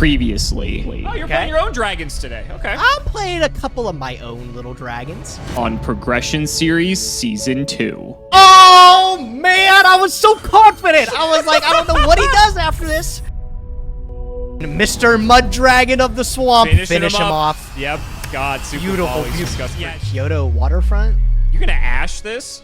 Previously. Oh, you're playing your own dragons today. Okay. I'm playing a couple of my own little dragons. On Progression Series Season 2. Oh, man, I was so confident. I was like, I don't know what he does after this. Mr. Mud Dragon of the Swamp. Finish him off. Yep. God, super Beautiful, disgusting. Yeah, Kyoto waterfront? You're gonna ash this?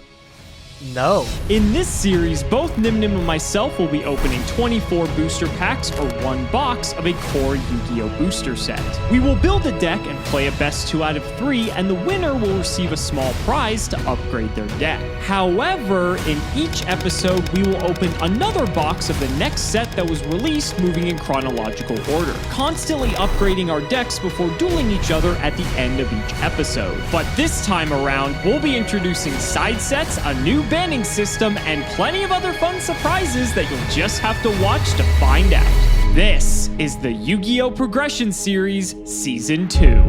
No. In this series, both Nyhmnim and myself will be opening 24 booster packs or one box of a core Yu-Gi-Oh! Booster set. We will build a deck and play a best 2 out of 3, and the winner will receive a small prize to upgrade their deck. However, in each episode, we will open another box of the next set that was released, moving in chronological order, constantly upgrading our decks before dueling each other at the end of each episode. But this time around, we'll be introducing side sets, a new banning system, and plenty of other fun surprises that you'll just have to watch to find out. This is the Yu-Gi-Oh! Progression Series Season 2.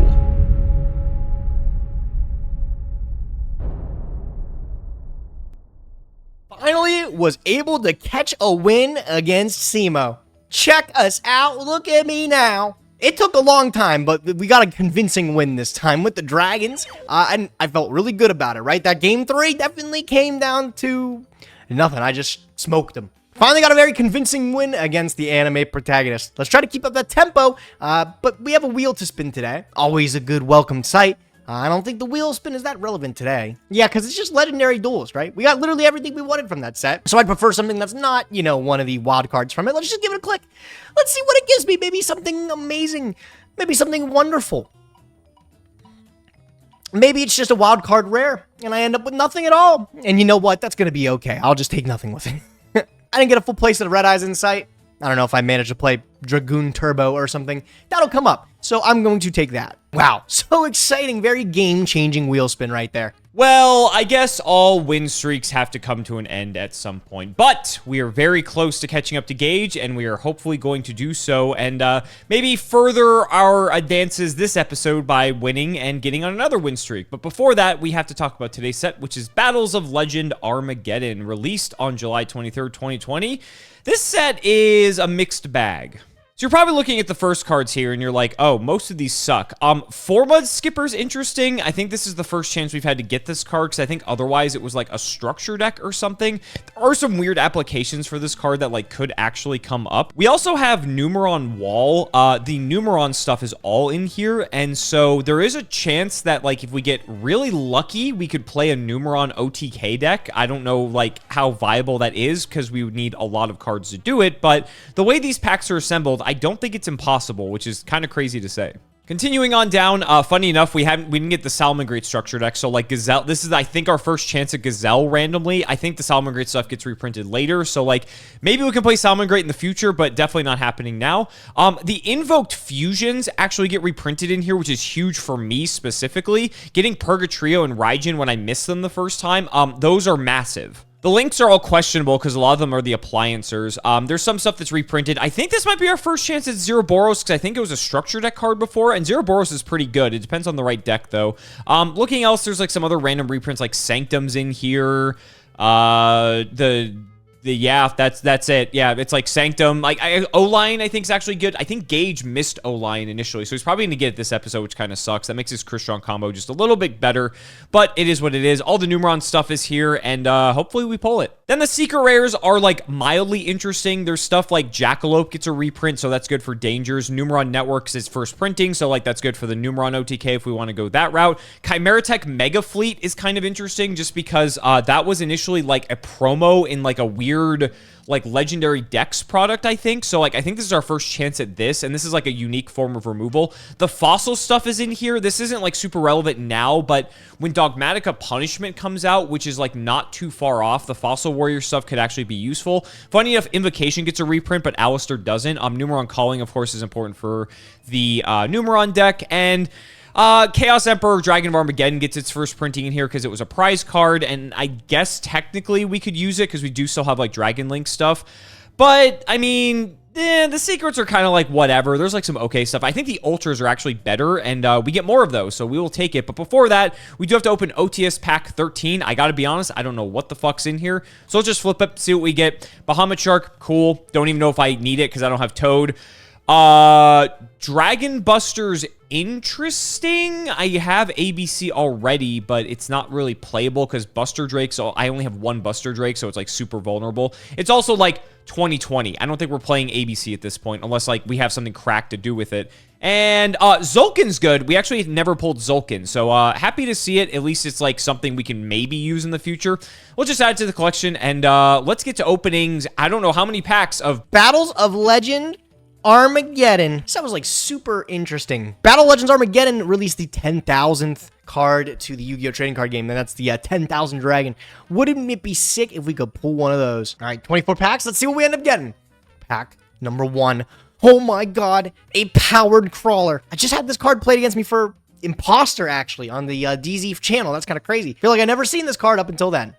Finally was able to catch a win against Cimoooooooo. Check us out. Look at me now. It took a long time, but we got a convincing win this time with the Dragons, and I felt really good about it, right? That game 3 definitely came down to nothing. I just smoked them. Finally got a very convincing win against the anime protagonist. Let's try to keep up that tempo, but we have a wheel to spin today. Always a good welcome sight. I don't think the wheel spin is that relevant today. Yeah, because it's just legendary duels, right? We got literally everything we wanted from that set. So I'd prefer something that's not, you know, one of the wild cards from it. Let's just give it a click. Let's see what it gives me. Maybe something amazing. Maybe something wonderful. Maybe it's just a wild card rare, and I end up with nothing at all. And you know what? That's going to be okay. I'll just take nothing with it. I didn't get a full place of Red Eyes Insight. I don't know if I managed to play Dragoon Turbo or something. That'll come up, so I'm going to take that. Wow, so exciting. Very game-changing wheel spin right there. Well, I guess all win streaks have to come to an end at some point, but we are very close to catching up to Gage, and we are hopefully going to do so, and maybe further our advances this episode by winning and getting on another win streak. But before that, we have to talk about today's set, which is Battles of Legend Armageddon, released on July 23rd, 2020. This set is a mixed bag. So you're probably looking at the first cards here, and you're like, oh, most of these suck. Formud Skipper's interesting. I think this is the first chance we've had to get this card, because I think otherwise it was like a structure deck or something. There are some weird applications for this card that like could actually come up. We also have Numeron Wall. The Numeron stuff is all in here, and so there is a chance that like if we get really lucky, we could play a Numeron OTK deck. I don't know like how viable that is, because we would need a lot of cards to do it, but the way these packs are assembled, I don't think it's impossible, which is kind of crazy to say. Continuing on down, funny enough, we didn't get the Salamangreat structure deck, so like Gazelle, this is I think our first chance at Gazelle randomly. I think the Salamangreat stuff gets reprinted later, so like maybe we can play Salamangreat in the future, but definitely not happening now. The Invoked Fusions actually get reprinted in here, which is huge for me specifically. Getting Purgatrio and Raijin when I missed them the first time, those are massive. The links are all questionable because a lot of them are the appliancers. There's some stuff that's reprinted. I think this might be our first chance at Zeroboros because I think it was a structure deck card before, and Zeroboros is pretty good. It depends on the right deck, though. Looking else, there's like some other random reprints like Sanctum's in here. Yeah, that's it. Yeah, it's like Sanctum. Like O-Line, I think is actually good. I think Gage missed O-Line initially, so he's probably going to get it this episode, which kind of sucks. That makes his Crystron combo just a little bit better, but it is what it is. All the Numeron stuff is here, and hopefully we pull it. Then the secret rares are like mildly interesting. There's stuff like Jackalope gets a reprint, so that's good for Dangers. Numeron Networks is first printing, so like that's good for the Numeron OTK if we want to go that route. Chimeratech Mega Fleet is kind of interesting just because that was initially like a promo in like a weird like legendary Dex product, I think. So like I think this is our first chance at this, and this is like a unique form of removal. The fossil stuff is in here. This isn't like super relevant now, but when Dogmatica Punishment comes out, which is like not too far off, the fossil warrior stuff could actually be useful. Funny enough, Invocation gets a reprint, but Alistair doesn't. Numeron Calling, of course, is important for the Numeron deck, and Chaos Emperor Dragon of Armageddon gets its first printing in here because it was a prize card, and I guess technically we could use it because we do still have like Dragon Link stuff. But, I mean, the secrets are kind of like whatever. There's like some okay stuff. I think the Ultras are actually better, and we get more of those, so we will take it. But before that, we do have to open OTS Pack 13. I gotta be honest, I don't know what the fuck's in here. So let's just flip it, see what we get. Bahamut Shark, cool. Don't even know if I need it because I don't have Toad. Dragon Buster's interesting. I have ABC already, but it's not really playable because Buster Drake, so I only have one Buster Drake, so it's like super vulnerable. It's also like 2020. I don't think we're playing ABC at this point, unless like we have something cracked to do with it. And Zulkin's good. We actually never pulled Zulkin, so happy to see it. At least it's like something we can maybe use in the future. We'll just add it to the collection, and let's get to openings. I don't know how many packs of Battles of Legend Armageddon. This was like super interesting. Battle of Legends Armageddon released the 10,000th card to the Yu-Gi-Oh! Trading card game, and that's the 10,000 Dragon. Wouldn't it be sick if we could pull one of those? All right, 24 packs. Let's see what we end up getting. Pack number 1. Oh my god, a powered crawler. I just had this card played against me for Imposter, actually, on the DZ channel. That's kind of crazy. Feel like I never seen this card up until then.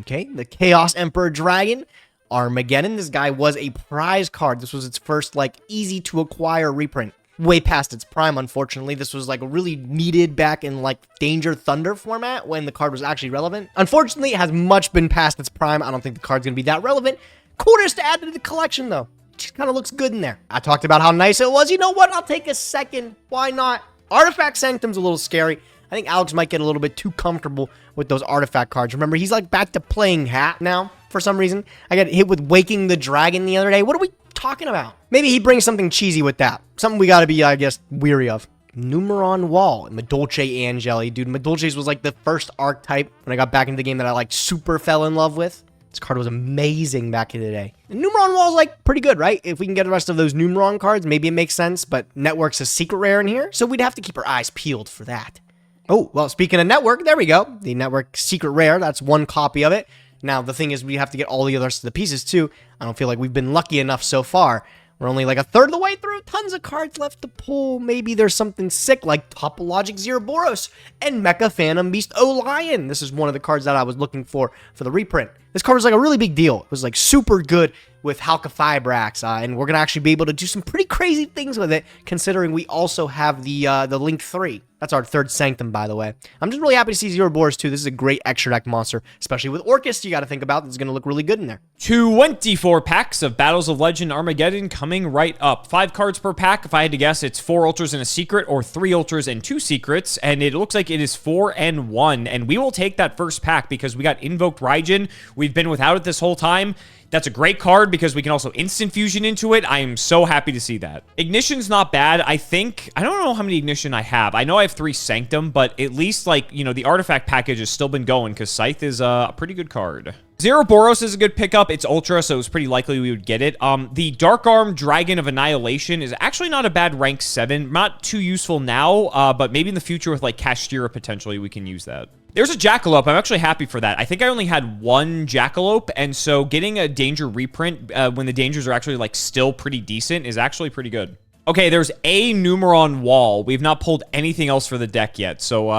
Okay, the Chaos Emperor Dragon Armageddon. This guy was a prize card. This was its first, like, easy-to-acquire reprint. Way past its prime, unfortunately. This was, like, really needed back in, like, Danger Thunder format when the card was actually relevant. Unfortunately, it has much been past its prime. I don't think the card's gonna be that relevant. Cool just to add to the collection, though. Just kind of looks good in there. I talked about how nice it was. You know what? I'll take a second. Why not? Artifact Sanctum's a little scary. I think Alex might get a little bit too comfortable with those artifact cards. Remember, he's like back to playing Hat now for some reason. I got hit with Waking the Dragon the other day. What are we talking about? Maybe he brings something cheesy with that. Something we got to be, I guess, weary of. Numeron Wall, Madolche Angeli. Dude, Madolche's was like the first archetype when I got back into the game that I like super fell in love with. This card was amazing back in the day. And Numeron Wall is like pretty good, right? If we can get the rest of those Numeron cards, maybe it makes sense, but Network's a secret rare in here, so we'd have to keep our eyes peeled for that. Oh, well, speaking of Network, there we go. The Network secret rare, that's one copy of it. Now, the thing is, we have to get all the rest of the pieces, too. I don't feel like we've been lucky enough so far. We're only like a third of the way through. Tons of cards left to pull. Maybe there's something sick like Topologic Zeroboros and Mecha Phantom Beast Lion. This is one of the cards that I was looking for the reprint. This card was like a really big deal. It was like super good with Halka-Fibrax, and we're going to actually be able to do some pretty crazy things with it, considering we also have the Link 3. That's our third Sanctum, by the way. I'm just really happy to see Zeroboros, too. This is a great extra deck monster, especially with Orcus you got to think about. This is going to look really good in there. 24 packs of Battles of Legend Armageddon coming right up. 5 cards per pack. If I had to guess, it's 4 Ultras and a Secret, or 3 Ultras and 2 Secrets, and it looks like it is 4 and 1, and we will take that first pack because we got Invoked Raijin. We've been without it this whole time. That's a great card because we can also instant fusion into it. I am so happy to see that. Ignition's not bad. I don't know how many Ignition I have. I know I have 3 Sanctum, but at least, like, you know, the artifact package has still been going because Scythe is a pretty good card. Zeroboros is a good pickup. It's Ultra, so it's pretty likely we would get it. The Dark Arm Dragon of Annihilation is actually not a bad rank 7. Not too useful now, but maybe in the future with, like, Kashtira, potentially, we can use that. There's a Jackalope. I'm actually happy for that. I think I only had 1 Jackalope, and so getting a Danger reprint when the Dangers are actually, like, still pretty decent is actually pretty good. Okay, there's a Numeron Wall. We've not pulled anything else for the deck yet, so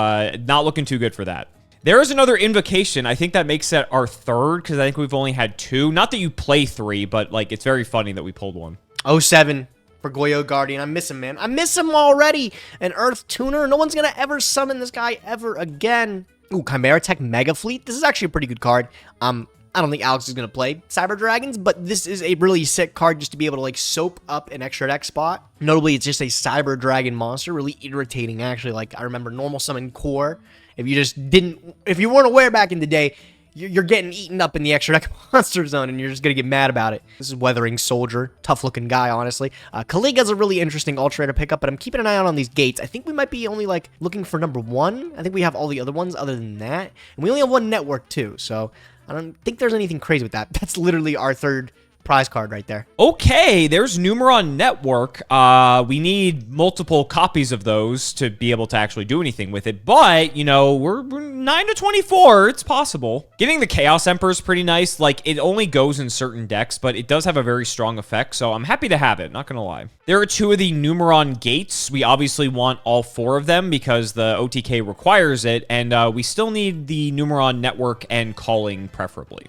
not looking too good for that. There is another Invocation. I think that makes that our third, because I think we've only had 2. Not that you play 3, but, like, it's very funny that we pulled 1. 07 for Goyo Guardian. I miss him, man. I miss him already. An Earth Tuner. No one's going to ever summon this guy ever again. Ooh, Chimera Tech Mega Fleet. This is actually a pretty good card. I don't think Alex is going to play Cyber Dragons, but this is a really sick card just to be able to, like, soap up an extra deck spot. Notably, it's just a Cyber Dragon monster. Really irritating, actually. Like, I remember Normal Summon Core. If you weren't aware back in the day, you're getting eaten up in the extra deck monster zone, and you're just going to get mad about it. This is Weathering Soldier. Tough-looking guy, honestly. Kaliga's a really interesting Ultra to pick up, but I'm keeping an eye out on these gates. I think we might be only, like, looking for number 1. I think we have all the other ones other than that. And we only have 1 Network, too, so I don't think there's anything crazy with that. That's literally our third prize card right there. Okay, there's Numeron Network. We need multiple copies of those to be able to actually do anything with it, but, you know, we're 9 to 24. It's possible. Getting the Chaos Emperor is pretty nice. Like, it only goes in certain decks, but it does have a very strong effect, so I'm happy to have it, not gonna lie. There are 2 of the Numeron Gates. We obviously want all 4 of them because the OTK requires it, and we still need the Numeron Network and Calling, preferably.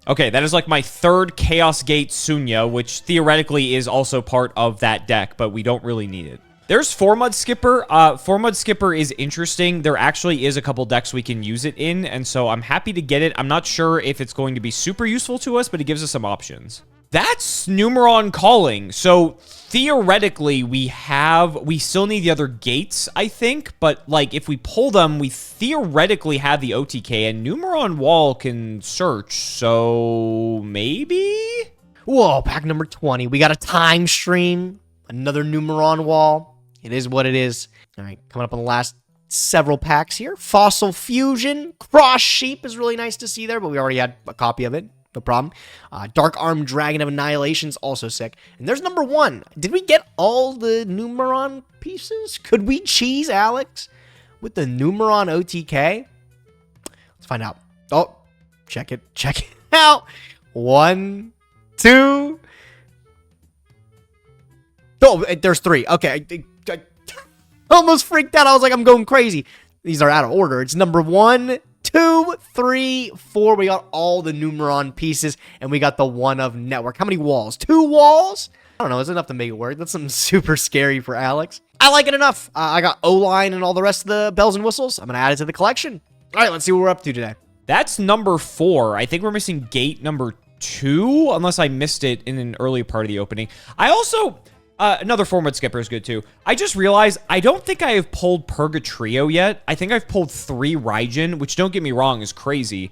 Okay, that is like my 3rd Chaos Gate Sunya, which theoretically is also part of that deck, but we don't really need it. There's 4-Mud Skipper. 4-Mud Skipper is interesting. There actually is a couple decks we can use it in, and so I'm happy to get it. I'm not sure if it's going to be super useful to us, but it gives us some options. That's Numeron calling. So theoretically, we still need the other gates, I think. But like, if we pull them, we theoretically have the OTK, and Numeron wall can search. So maybe. Whoa, pack number 20. We got a time stream, another Numeron wall. It is what it is. All right, coming up on the last several packs here. Fossil Fusion, Cross Sheep is really nice to see there, but we already had a copy of it. No problem. Dark Arm Dragon of Annihilation's also sick. And there's number 1. Did we get all the Numeron pieces? Could we cheese Alex with the Numeron OTK? Let's find out. Oh, check it out. 1, 2. Oh, there's 3. Okay. I almost freaked out. I was like, I'm going crazy. These are out of order. It's number 1, 2, 3, 4. We got all the Numeron pieces, and we got the one of Network. How many walls? 2 walls? I don't know. It's enough to make it work. That's something super scary for Alex. I like it enough. I got O-Line and all the rest of the bells and whistles. I'm going to add it to the collection. All right, let's see what we're up to today. That's number 4. I think we're missing gate number 2, unless I missed it in an early part of the opening. I also... another forward skipper is good too. I just realized I don't think I have pulled Purgatrio yet. I think I've pulled 3 Raijin, which, don't get me wrong, is crazy.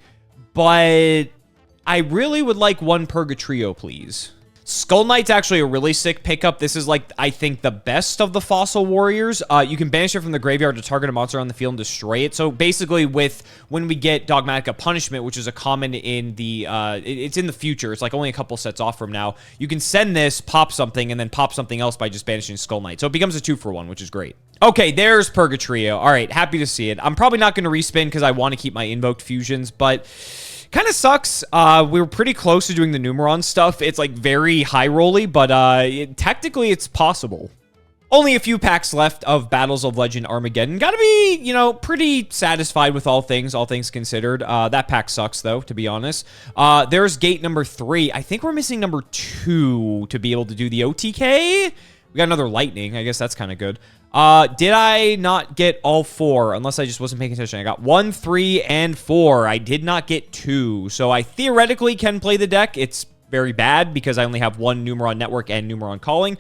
But I really would like 1 Purgatrio, please. Skull Knight's actually a really sick pickup. This is, like, I think the best of the Fossil Warriors. You can banish it from the graveyard to target a monster on the field and destroy it. So basically, when we get Dogmatica Punishment, which is a common in the, it's in the future. It's like only a couple sets off from now. You can send this, pop something, and then pop something else by just banishing Skull Knight. So it becomes a 2-for-1, which is great. Okay, there's Purgatrio. All right, happy to see it. I'm probably not going to respin because I want to keep my invoked fusions, but... kind of sucks. We were pretty close to doing the Numeron stuff. It's like very high rolly, but technically it's possible. Only a few packs left of Battles of Legend Armageddon. Gotta be, you know, pretty satisfied with all things considered. That pack sucks, though, to be honest. There's gate number 3. I think we're missing number 2 to be able to do the OTK. We got another lightning. I guess that's kind of good. Did I not get all 4? Unless I just wasn't paying attention. I got 1, 3, and 4. I did not get 2. So I theoretically can play the deck. It's very bad because I only have 1 Numeron Network and Numeron Calling.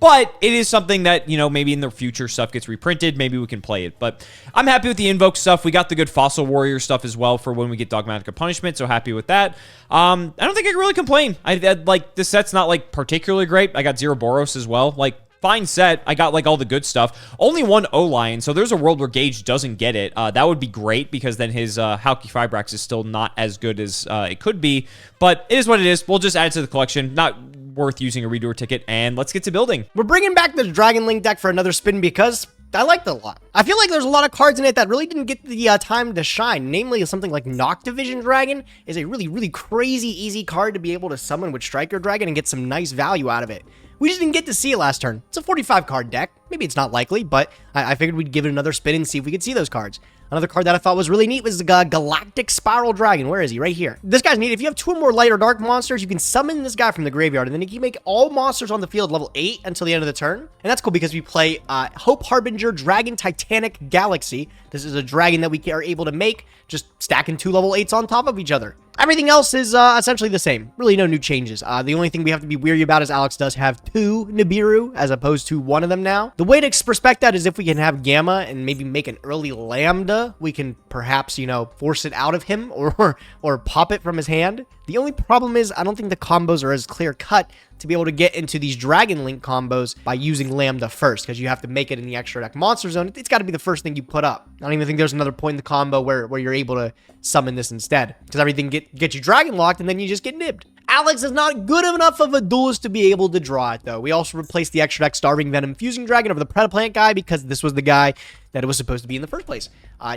But it is something that, you know, maybe in the future stuff gets reprinted. Maybe we can play it. But I'm happy with the Invoke stuff. We got the good Fossil Warrior stuff as well for when we get Dogmatica Punishment. So happy with that. I don't think I can really complain. Like, this set's not, like, particularly great. I got 0 Boros as well. Like, fine set. I got, like, all the good stuff. Only 1 O-Lion, so there's a world where Gage doesn't get it. That would be great, because then his Halki Fibrax is still not as good as it could be. But it is what it is. We'll just add it to the collection. Not worth using a redoer ticket, and let's get to building. We're bringing back the Dragon Link deck for another spin because I liked it a lot. I feel like there's a lot of cards in it that really didn't get the time to shine. Namely, something like Noctivision Dragon is a really, really crazy easy card to be able to summon with Striker Dragon and get some nice value out of it. We just didn't get to see it last turn. It's a 45 card deck. Maybe it's not likely, but I figured we'd give it another spin and see if we could see those cards. Another card that I thought was really neat was the Galactic Spiral Dragon. Where is he? Right here. This guy's neat. If you have 2 or more light or dark monsters, you can summon this guy from the graveyard, and then you can make all monsters on the field level 8 until the end of the turn. And that's cool because we play Hope Harbinger Dragon Titanic Galaxy. This is a dragon that we are able to make, just stacking 2 level 8s on top of each other. Everything else is essentially the same. Really no new changes. The only thing we have to be weary about is Alex does have 2 Nibiru as opposed to 1 of them now. The way to respect that is if we can have Gamma and maybe make an early Lambda, we can perhaps, you know, force it out of him or pop it from his hand. The only problem is I don't think the combos are as clear cut to be able to get into these Dragon Link combos by using Lambda first, because you have to make it in the extra deck monster zone. It's got to be the first thing you put up. I don't even think there's another point in the combo where you're able to summon this instead, because everything gets you Dragon Locked and then you just get nibbed. Alex is not good enough of a duelist to be able to draw it, though. We also replaced the extra deck Starving Venom Fusing Dragon over the Predaplant guy because this was the guy that it was supposed to be in the first place.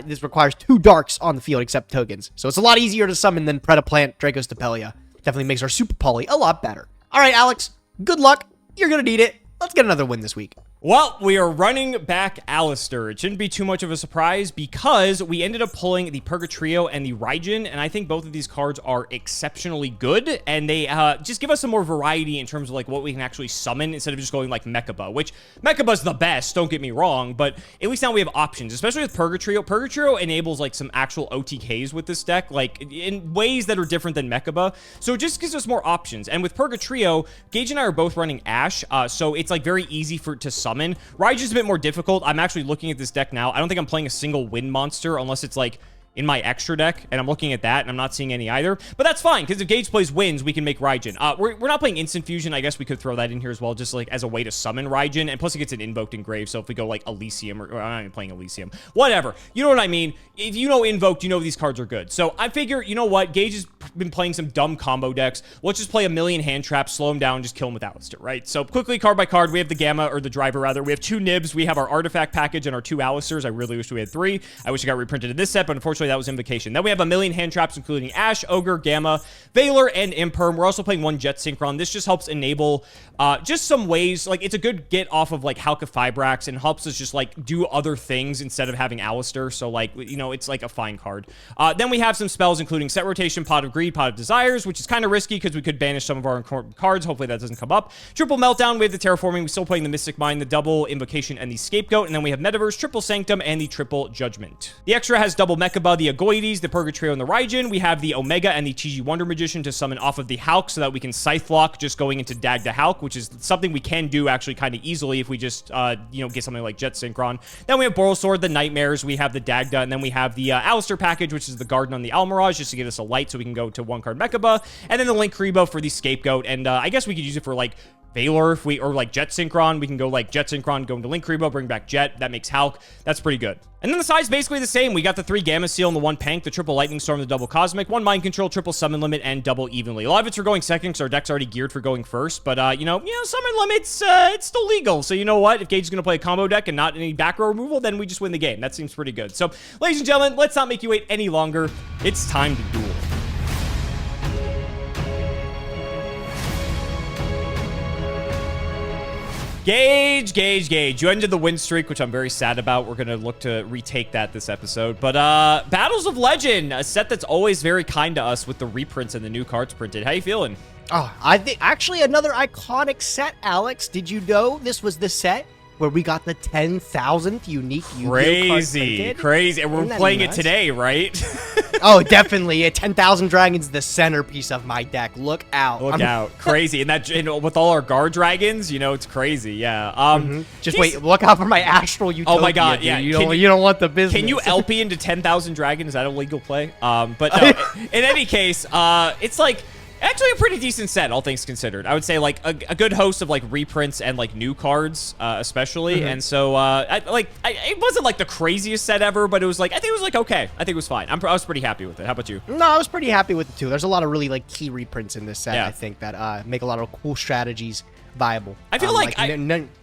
This requires 2 darks on the field except tokens, so it's a lot easier to summon than Predaplant Dracos Tapelia. Definitely makes our Super Poly a lot better. All right, Alex, good luck. You're going to need it. Let's get another win this week. Well, we are running back Alistair. It shouldn't be too much of a surprise because we ended up pulling the Purgatrio and the Raijin, and I think both of these cards are exceptionally good, and they just give us some more variety in terms of like what we can actually summon instead of just going like Mechaba, which Mechaba's the best, don't get me wrong, but at least now we have options, especially with Purgatrio. Purgatrio enables like some actual OTKs with this deck, like in ways that are different than Mechaba, so it just gives us more options. And with Purgatrio, Gage and I are both running Ash, so it's like very easy to summon. Raijin's a bit more difficult. I'm actually looking at this deck now. I don't think I'm playing a single wind monster unless it's like in my extra deck, and I'm looking at that, and I'm not seeing any either. But that's fine, because if Gage plays winds, we can make Raijin. We're not playing Instant Fusion. I guess we could throw that in here as well, just like as a way to summon Raijin, and plus it gets an Invoked Engrave, so if we go like Elysium, or I'm not even playing Elysium, whatever. You know what I mean? If you know Invoked, you know these cards are good. So I figure, you know what? Gage has been playing some dumb combo decks. Let's just play a million hand traps, slow him down, just kill him with Alistair, right? So quickly, card by card, we have the Gamma, or the Driver rather. We have 2 Nibs, we have our Artifact package, and our 2 Alistairs. I really wish we had 3. I wish it got reprinted in this set, but unfortunately that was Invocation. Then we have a million hand traps, including Ash, Ogre, Gamma, Valor, and Imperm. We're also playing 1 Jet Synchron. This just helps enable just some ways, like it's a good get off of like Halka Fibrax and helps us just like do other things instead of having Alistair. So like, you know, it's like a fine card. Then we have some spells, including Set Rotation, Pot of Greed, Pot of Desires, which is kind of risky because we could banish some of our important cards. Hopefully that doesn't come up. Triple Meltdown, we have the Terraforming. We're still playing the Mystic Mind, the double Invocation, and the Scapegoat. And then we have Metaverse, Triple Sanctum, and the Triple Judgment. The extra has double Mechaba, the Agoides, the Purgatrio, and the Raijin. We have the Omega and the TG Wonder Magician to summon off of the Hulk so that we can Scythe Block just going into Dagda Hulk, which is something we can do actually kind of easily if we just, you know, get something like Jet Synchron. Then we have Boral Sword, the Nightmares, we have the Dagda, and then we have the Alistair package, which is the Garden on the Almirage, just to give us a light so we can go to 1-card Mechaba, and then the Link Kribo for the Scapegoat, and I guess we could use it for like Valor if we, or like Jet Synchron. We can go like Jet Synchron, go into Link Kribo, bring back Jet. That makes Hulk. That's pretty good. And then the side's basically the same. We got the 3 Gamma Seal and the 1 Pank, the triple Lightning Storm, the double Cosmic, 1 Mind Control, triple Summon Limit, and double Evenly. A lot of it's for going second because our deck's already geared for going first. But, you know, Summon Limit's, it's still legal. So you know what? If Gage is going to play a combo deck and not any back row removal, then we just win the game. That seems pretty good. So, ladies and gentlemen, let's not make you wait any longer. It's time to duel. Gage. You ended the win streak, which I'm very sad about. We're going to look to retake that this episode. But Battles of Legend, a set that's always very kind to us with the reprints and the new cards printed. How you feeling? Oh, I think actually another iconic set, Alex. Did you know this was the set where we got the 10,000th unique Yu-Gi-Oh cards printed? Crazy. And we're playing it today, right? Oh, definitely. 10,000 Dragons, the centerpiece of my deck. Look out. Look out. Crazy. And with all our guard dragons, you know, it's crazy. Yeah. Just wait. Look out for my Astral Utopia. Oh my god. Dude. Yeah. You don't want the business. Can you LP into 10,000 dragons? Is that a legal play? But no, in any case, it's like actually a pretty decent set, all things considered. I would say like a good host of like reprints and like new cards, especially. And so it wasn't like the craziest set ever, but it was like, I think it was like okay. I think it was fine. I was pretty happy with it. How about you? No, I was pretty happy with it too. There's a lot of really like key reprints in this set. Yeah. I think that make a lot of cool strategies viable. I feel I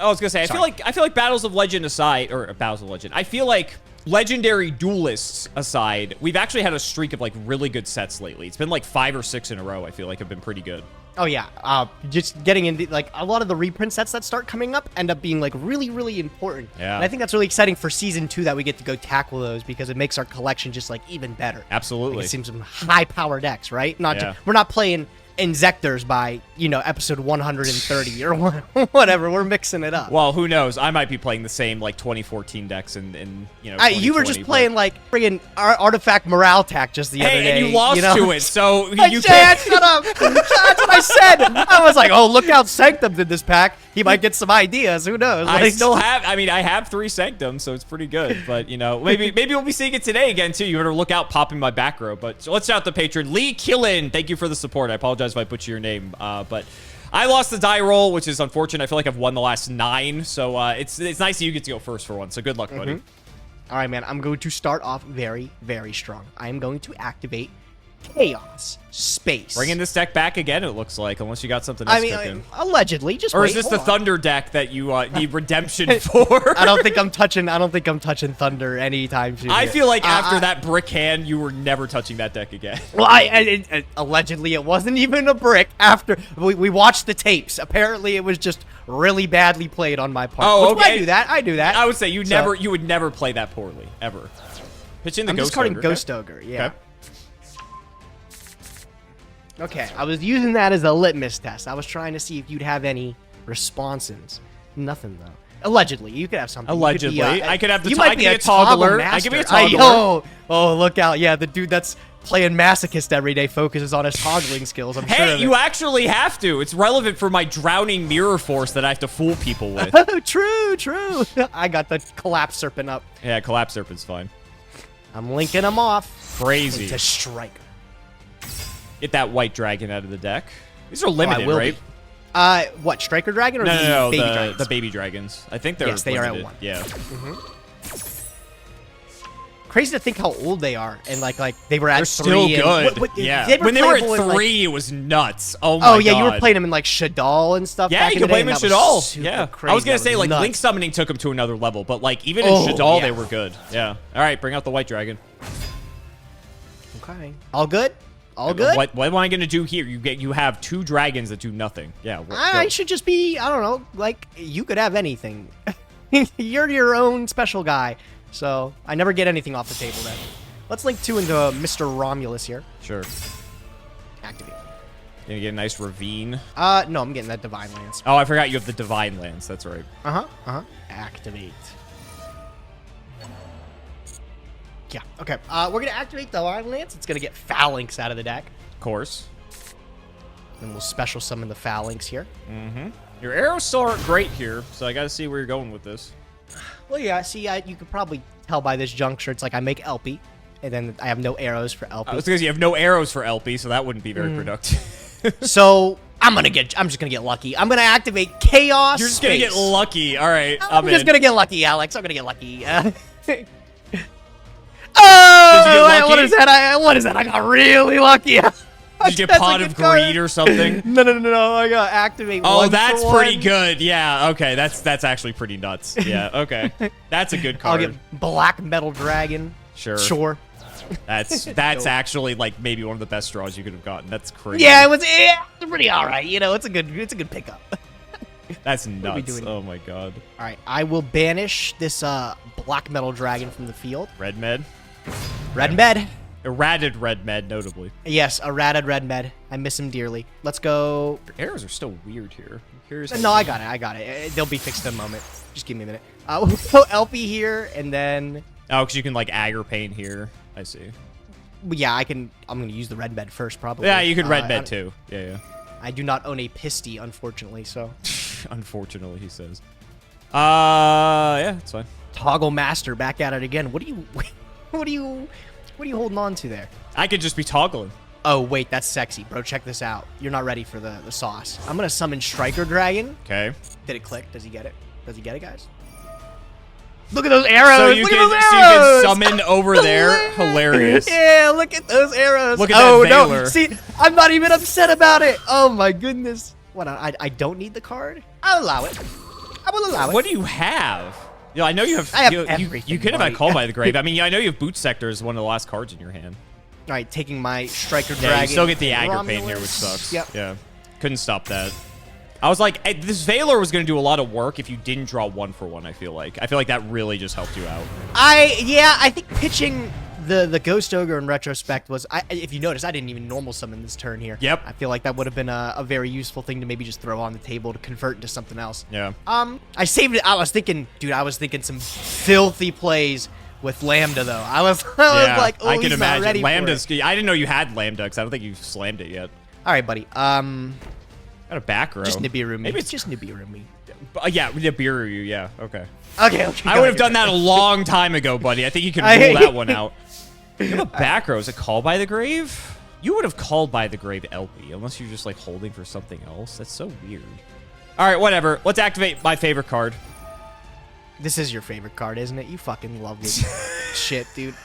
was gonna say, I feel like Battles of Legend aside, or Battles of Legend, I feel like legendary duelists aside, we've actually had a streak of like really good sets lately. It's been like 5 or 6 in a row. I feel like have been pretty good. Oh yeah, just getting into like a lot of the reprint sets that start coming up end up being like really important. Yeah, and I think that's really exciting for season 2 that we get to go tackle those because it makes our collection just like even better. Absolutely, like, it seems some high power decks, right? We're not playing Inzectors by, you know, episode 130 or whatever. We're mixing it up. Well, who knows? I might be playing the same like 2014 decks and you know. You were just playing like friggin' Artifact Morale Tack just the other day. And you lost to it, so you can't. Shut up. That's what I said. I was like, oh, look out, Sanctum's in this pack. He might get some ideas. Who knows? I still have. I mean, I have 3 Sanctums, so it's pretty good. But you know, maybe we'll be seeing it today again too. You better look out, popping my back row. But so let's shout out the patron Lee Killen. Thank you for the support. I apologize if I butcher your name, but I lost the die roll, which is unfortunate. I feel like I've won the last 9, so it's nice that you get to go first for once. So good luck, buddy. All right, man. I'm going to start off very strong. I am going to activate Chaos Space. Bringing this deck back again, it looks like, unless you got something else cooking. Allegedly, just Or wait, is this the hold on. Thunder deck that you need redemption for? I don't think I'm touching Thunder anytime soon. I here. feel like after that brick hand, you were never touching that deck again. Well, allegedly it wasn't even a brick. After we watched the tapes, apparently it was just really badly played on my part. Oh, Which okay. I do that. I would say you would never play that poorly, ever. Pitch in the I'm Ghost discarding Ogre, Ghost okay? Ogre. Yeah. Okay. Okay, I was using that as a litmus test. I was trying to see if you'd have any responses. Nothing though. Allegedly, you could have something. Allegedly, You could be, I could have the you I might could be be a a toggler. master. I could be a Ay, toggler. oh, look out! Yeah, the dude that's playing masochist every day focuses on his toggling skills. I'm sure. Hey, of you it. actually have to. It's relevant for my drowning mirror force that I have to fool people with. True. I got the collapse serpent up. Yeah, Collapse Serpent's fine. I'm linking them off. Crazy. To strike. Get that white dragon out of the deck. These are limited, will right? be. What, Striker Dragon or the No, baby the dragons? baby dragons. I think they're Yes, they are at limited. 1. Yeah. Crazy to think how old they are, and like they were at They're 3. still and, good. Yeah. They were When they were playable at in, like- 3, it was nuts. Oh my god. Oh yeah, you were playing them in like Shadal and stuff. Yeah, back you in can the play day, them in and that was Shadal. super Yeah. crazy. I was gonna That say, like, nuts. Link Summoning took them to another level, but like even in Oh, Shadal, yeah. they were good. Yeah. All right, bring out the white dragon. Okay. All good. All good. What am I gonna do here? You have 2 dragons that do nothing. Yeah. I should just be. I don't know. Like you could have anything. You're your own special guy. So I never get anything off the table then. Let's link 2 into Mr. Romulus here. Sure. Activate. Gonna get a nice ravine. No, I'm getting that Divine Lance. Oh, I forgot you have the Divine Lance. That's right. Activate. Yeah, okay. We're gonna activate Divine Lance. It's gonna get Phalanx out of the deck. Of course. And we'll special summon the Phalanx here. Your arrows still aren't great here, so I gotta see where you're going with this. Well, yeah, see, you could probably tell by this juncture, it's like I make LP, and then I have no arrows for LP. It's because you have no arrows for LP, so that wouldn't be very productive. So, I'm just gonna get lucky. I'm gonna activate Chaos You're just gonna get Space. lucky. All right, I'm just in. gonna get lucky, Alex. I'm gonna get lucky. Did you get Wait, lucky? what is that? What is that? I got really lucky. Did you get That's a Pot good of card. Greed or something? No. I gotta activate. Oh, 1 for that's 1. pretty good. Yeah, okay, that's actually pretty nuts. Yeah, okay, that's a good I'll card. get Black Metal Dragon. Sure. Sure. That's actually like maybe one of the best draws you could have gotten. That's crazy. Yeah, it's pretty all right. You know, it's a good pickup. That's we nuts. doing? Oh my god. All right, I will banish this Black Metal Dragon from the field. Red Med, Red Med. errated Red Med, notably. Yes, a ratted Red Med. I miss him dearly. Let's go. Your arrows are still weird here. Here's No, I got it. They'll be fixed in a moment. Just give me a minute. We'll go LP here, and then Oh, because you can like Aggro Pain here. I see. yeah, I'm gonna use the Red Med first, probably. Yeah, you could Red I- Med too. Yeah. I do not own a Pisty, unfortunately. So Unfortunately, he says. Yeah, it's fine. Toggle Master back at it again. What are you holding on to there? I could just be toggling. Oh wait, that's sexy, bro. Check this out. You're not ready for the sauce. I'm gonna summon Striker Dragon. Okay. Did it click? Does he get it? Does he get it, guys? Look at those arrows! So you Look can at those arrows! summon over there. Hilarious. Yeah, look at those arrows. Look at oh that no! Veiler. See, I'm not even upset about it. Oh my goodness! What? I don't need the card. I'll allow it. I will allow it. What do you have? You know, I know you have. I have you everything, could have buddy. had Call by the Grave. I mean, I know you have Boot Sector as one of the last cards in your hand. All right, taking my Striker Yeah, Dragon. you still get the Aggro Pain here, which Romulus. sucks. Yep. Yeah. Couldn't stop that. I was like, this Veiler was going to do a lot of work if you didn't draw 1 for 1, I feel like. I feel like that really just helped you out. I think pitching the Ghost Ogre in retrospect was, if you notice, I didn't even normal summon this turn here. Yep. I feel like that would have been a very useful thing to maybe just throw on the table to convert into something else. Yeah. I saved it. I was thinking some filthy plays with Lambda though. I was Yeah, like, oh, I can he's not imagine. ready for Lambda's. it. I didn't know you had Lambda because I don't think you've slammed it yet. All right, buddy. Got a back row. Just Nibiru me. Maybe it's just Nibiru me. yeah, Nibiru. Yeah. Okay. Okay. I would have done that a long time ago, buddy. I think you can I- rule that one out. You have a back row. Is it Call by the Grave? You would have Called by the Grave LP, unless you're just like holding for something else. That's so weird. All right, whatever. Let's activate my favorite card. This is your favorite card, isn't it? You fucking love this shit, dude.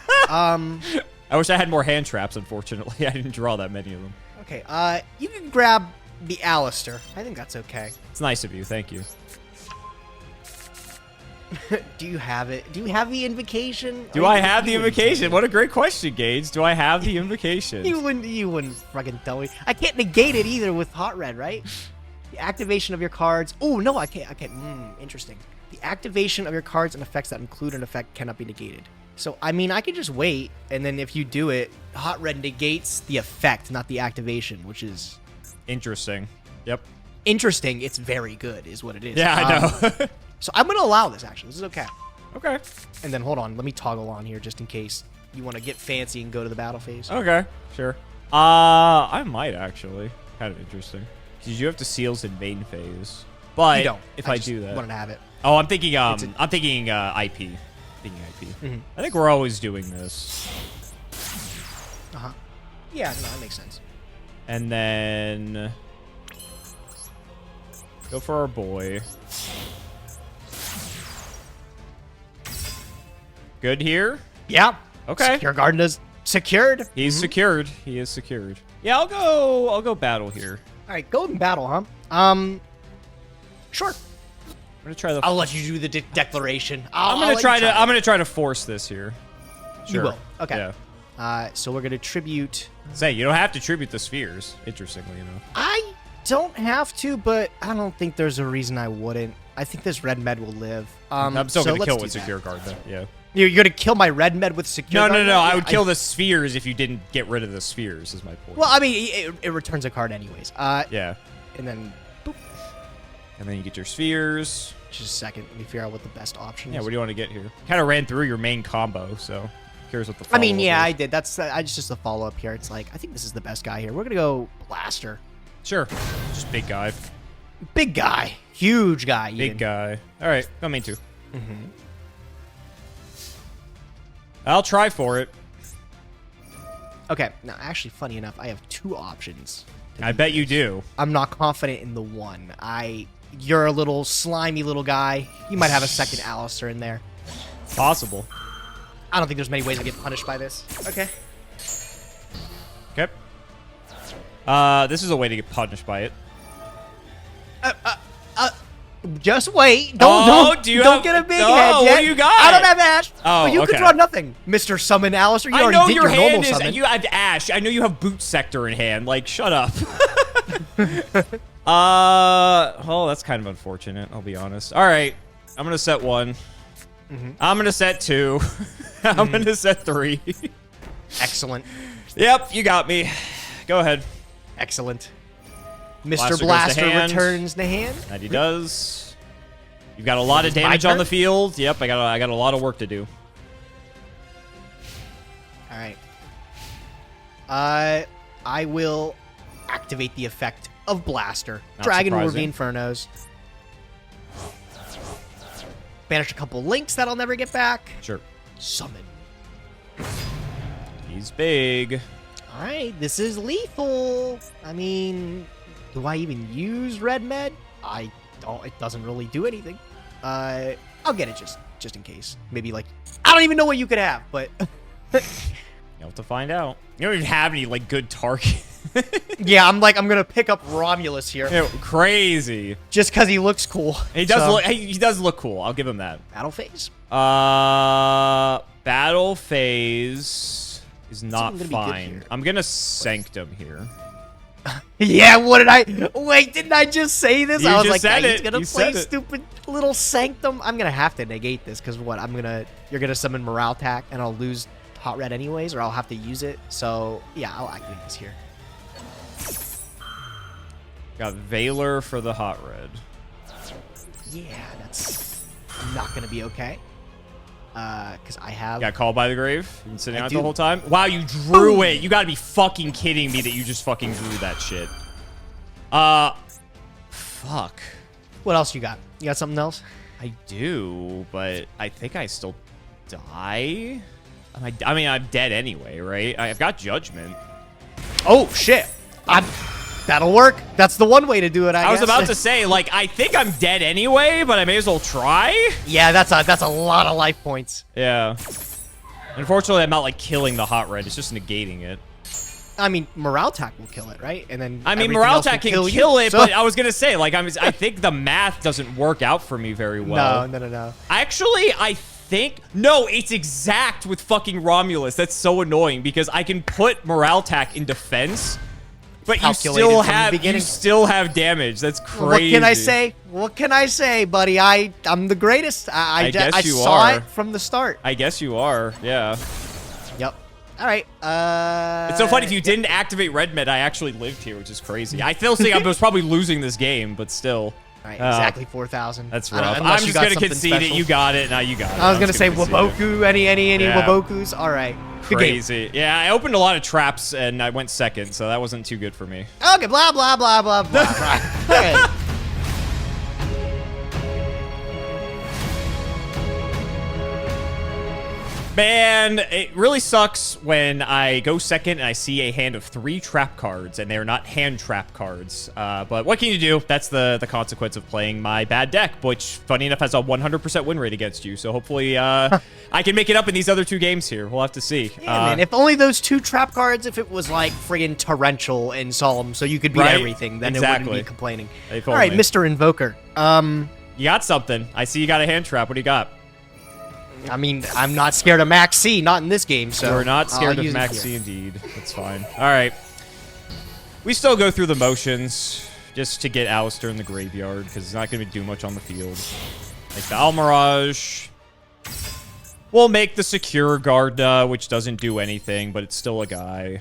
I wish I had more hand traps, unfortunately. I didn't draw that many of them. Okay, you can grab the Alistair. I think that's okay. It's nice of you. Thank you. Do you have it? Do you have the invocation? Do I have the invocation? What a great question, Gage. Do I have the invocation? You wouldn't fucking tell me. I can't negate it either with Hot Red, right? The activation of your cards. Oh, no, I can't. Interesting. The activation of your cards and effects that include an effect cannot be negated. So, I mean, I could just wait, and then if you do it, Hot Red negates the effect, not the activation, which is... Interesting. Yep. Interesting. It's very good, is what it is. Yeah, I know. So I'm going to allow this, actually. This is okay. Okay. And then, hold on. Let me toggle on here just in case you want to get fancy and go to the battle phase. Okay, sure. I might, actually. Kind of interesting. Because you have to seals in main phase. But You don't. if I do that... wanted to have it. Oh, I'm thinking, I'm thinking IP. I think we're always doing this. Uh-huh. Yeah, no, that makes sense. And then... Go for our boy. Good here? Yeah. Okay. Your garden is secured. He's secured. He is secured. Yeah, I'll go battle here. All right, go in battle, huh? Sure. I'm gonna try the... I'll let you do the declaration. I'm gonna try to force this here. Sure. You will. Okay. Yeah. So we're gonna tribute. Say, you don't have to tribute the spheres, interestingly enough. I don't have to, but I don't think there's a reason I wouldn't. I think this red med will live. I'm still gonna let's kill do with that. secure guard though. Yeah. You're gonna kill my red med with secure. No. guard? I would kill the spheres if you didn't get rid of the spheres. Is my point. Well, I mean, it returns a card anyways. Yeah. And then, boop. And then you get your spheres. Just a second. Let me figure out what the best option Yeah. is. What do you want to get here? Kind of ran through your main combo, so curious what the. I mean, yeah, follow-up I is. did. That's I just a follow up here. It's like I think this is the best guy here. We're gonna go Blaster. Sure. Just big guy. Big guy, huge guy. Big even. guy. All right. Go main 2. I'll try for it. Okay. Now, actually, funny enough, I have 2 options. I bet you do. I'm not confident in the one. You're a little slimy little guy. You might have a second Alistair in there. Possible. I don't think there's many ways to get punished by this. Okay. Okay. This is a way to get punished by it. Just wait. Oh, do you don't have- get a big Oh, head what yet. do you got? I don't have Ash. Oh, but you okay. could draw nothing, Mr. Summon Alistair. You I already know did your normal hand is. summon. You have Ash. I know you have Boot Sector in hand. Like, shut up. Oh, that's kind of unfortunate. I'll be honest. All right, I'm gonna set 1. I'm gonna set 2. I'm gonna set 3. Excellent. Yep, you got me. Go ahead. Excellent. Blaster Mr. goes to Blaster hand. returns the hand. That he does. You've got a lot of my damage on turn? the field. Yep, I got a lot of work to do. All right. I will activate the effect of Blaster. Not Dragon War surprising. of Infernos. Banish a couple links that I'll never get back. Sure. Summon. He's big. All right, this is lethal. I mean, do I even use Red Med? I don't. It doesn't really do anything. I'll get it just in case. Maybe like I don't even know what you could have, but You'll have to find out. You don't even have any like good target. yeah, I'm gonna pick up Romulus here Ew, crazy. just because he looks cool. He does So, look. He does look cool. I'll give him that. battle phase. Battle phase is not gonna be good fine. here. I'm gonna Sanctum here. Yeah, what did I wait? Didn't I just say this? You I was just like, said "Ah, it. he's gonna You play said it. stupid little Sanctum. I'm gonna have to negate this because what? You're gonna summon Morale Attack and I'll lose Hot Red anyways, or I'll have to use it. So yeah, I'll activate this here. Got Valor for the Hot Red. Yeah, that's not gonna be okay. Because I have. Got Called by the Grave. You've been sitting I on it do. the whole time. Wow, you drew it. You gotta be fucking kidding me that you just fucking drew that shit. Fuck. What else you got? You got something else? I do, but I think I still die. I mean, I'm dead anyway, right? I've got Judgment. Oh shit! That'll work. That's the one way to do it. I was guess. about to say, like, I think I'm dead anyway, but I may as well try. Yeah, that's a lot of life points. Yeah. Unfortunately, I'm not like killing the hot red. It's just negating it. I mean, morale attack will kill it, right? And then I mean, everything morale else will attack can you. kill it, So- but I was gonna say, like, I think the math doesn't work out for me very well. No. Actually, I think no, it's exact with fucking Romulus. That's so annoying because I can put morale attack in defense, but you Calculated still from the have beginning. damage. That's crazy. What can I say? What can I say, buddy? I'm the greatest. I guess you saw are. it from the start. I guess you are. Yeah. Yep. All right. It's so funny. If you didn't activate Red Med, I actually lived here, which is crazy. I still think I was probably losing this game, but still. All right, exactly 4,000. That's I don't know, rough. unless I'm you just got gonna something concede it. special. You got it. Now you got it. I was gonna say concede it. Waboku. Any Yeah. Wabokus? All right. Good game. Crazy. Yeah, I opened a lot of traps and I went second, so that wasn't too good for me. Okay. Blah blah blah blah blah. Right. Okay. Man, it really sucks when I go second and I see a hand of 3 trap cards, and they're not hand trap cards. But what can you do? That's the consequence of playing my bad deck, which, funny enough, has a 100% win rate against you. So hopefully I can make it up in these other 2 games here. We'll have to see. Yeah, man. If only those 2 trap cards, if it was like friggin' Torrential and Solemn, so you could beat Right? everything, then it Exactly. wouldn't be complaining. If All right, only. Mr. Invoker. You got something. I see you got a hand trap. What do you got? I mean, I'm not scared of Max C, not in this game, so. We're not I'll scared of use it Max here. C, indeed. That's fine. All right. We still go through the motions just to get Alistair in the graveyard because he's not going to do much on the field. Like the Almirage. We'll make the Secure Guard, which doesn't do anything, but it's still a guy.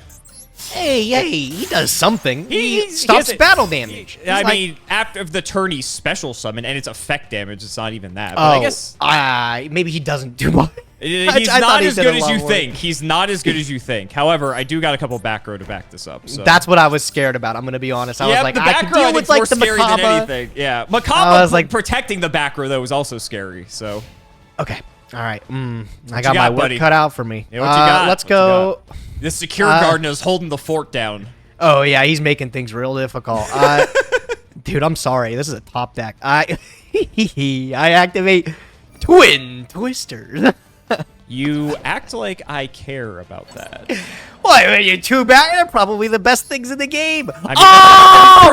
Hey, he does something. He he stops has a- battle damage. I He's like- mean, after the turn he's special summon, and it's effect damage. It's not even that. But oh, I guess maybe he doesn't do much. he's I not thought he as did good a as lot you more. think. He's not as good as you think. However, I do got a couple back row to back this up. So. That's what I was scared about. I'm gonna be honest. I was like, the I back can row deal I with think's more like the scary than Macabre. anything. Yeah, I Macabre was like- protecting the back row though was also scary. So Okay, all right. I you got my got, work buddy? cut out for me. Yeah, what you got? Let's What you go. the Secure Garden is holding the fort down. Oh yeah, he's making things real difficult. Dude, I'm sorry. This is a top deck. I activate Twin Twisters. You act like I care about that. What? Are you 2 back? They're probably the best things in the game. I Oh!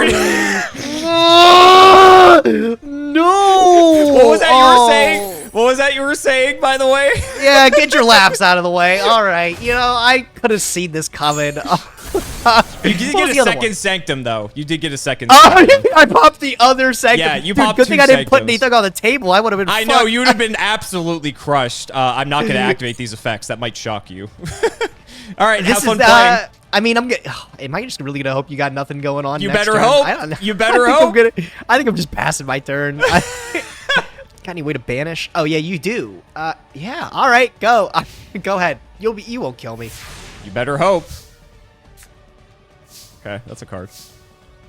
No! What was that you were Oh. saying? What was that you were saying, by the way? Yeah, get your laughs out of the way. All right. You know, I could have seen this coming. You did What get was a the other second one? sanctum, though. You did get a second Oh, sanctum. I popped the other second. Yeah, you Dude, popped good 2 thing I didn't put sanctums. anything on the table. I would have been I know, fucked. you would have been absolutely crushed. I'm not going to activate these effects. That might shock you. All right, have fun playing. I mean, am I just really gonna hope you got nothing going on? You next better turn? hope. I don't know. You better I hope. I think I'm just passing my turn. Got any way to banish? Oh yeah, you do. Yeah. All right, go. Go ahead. You won't kill me. You better hope. Okay, that's a card.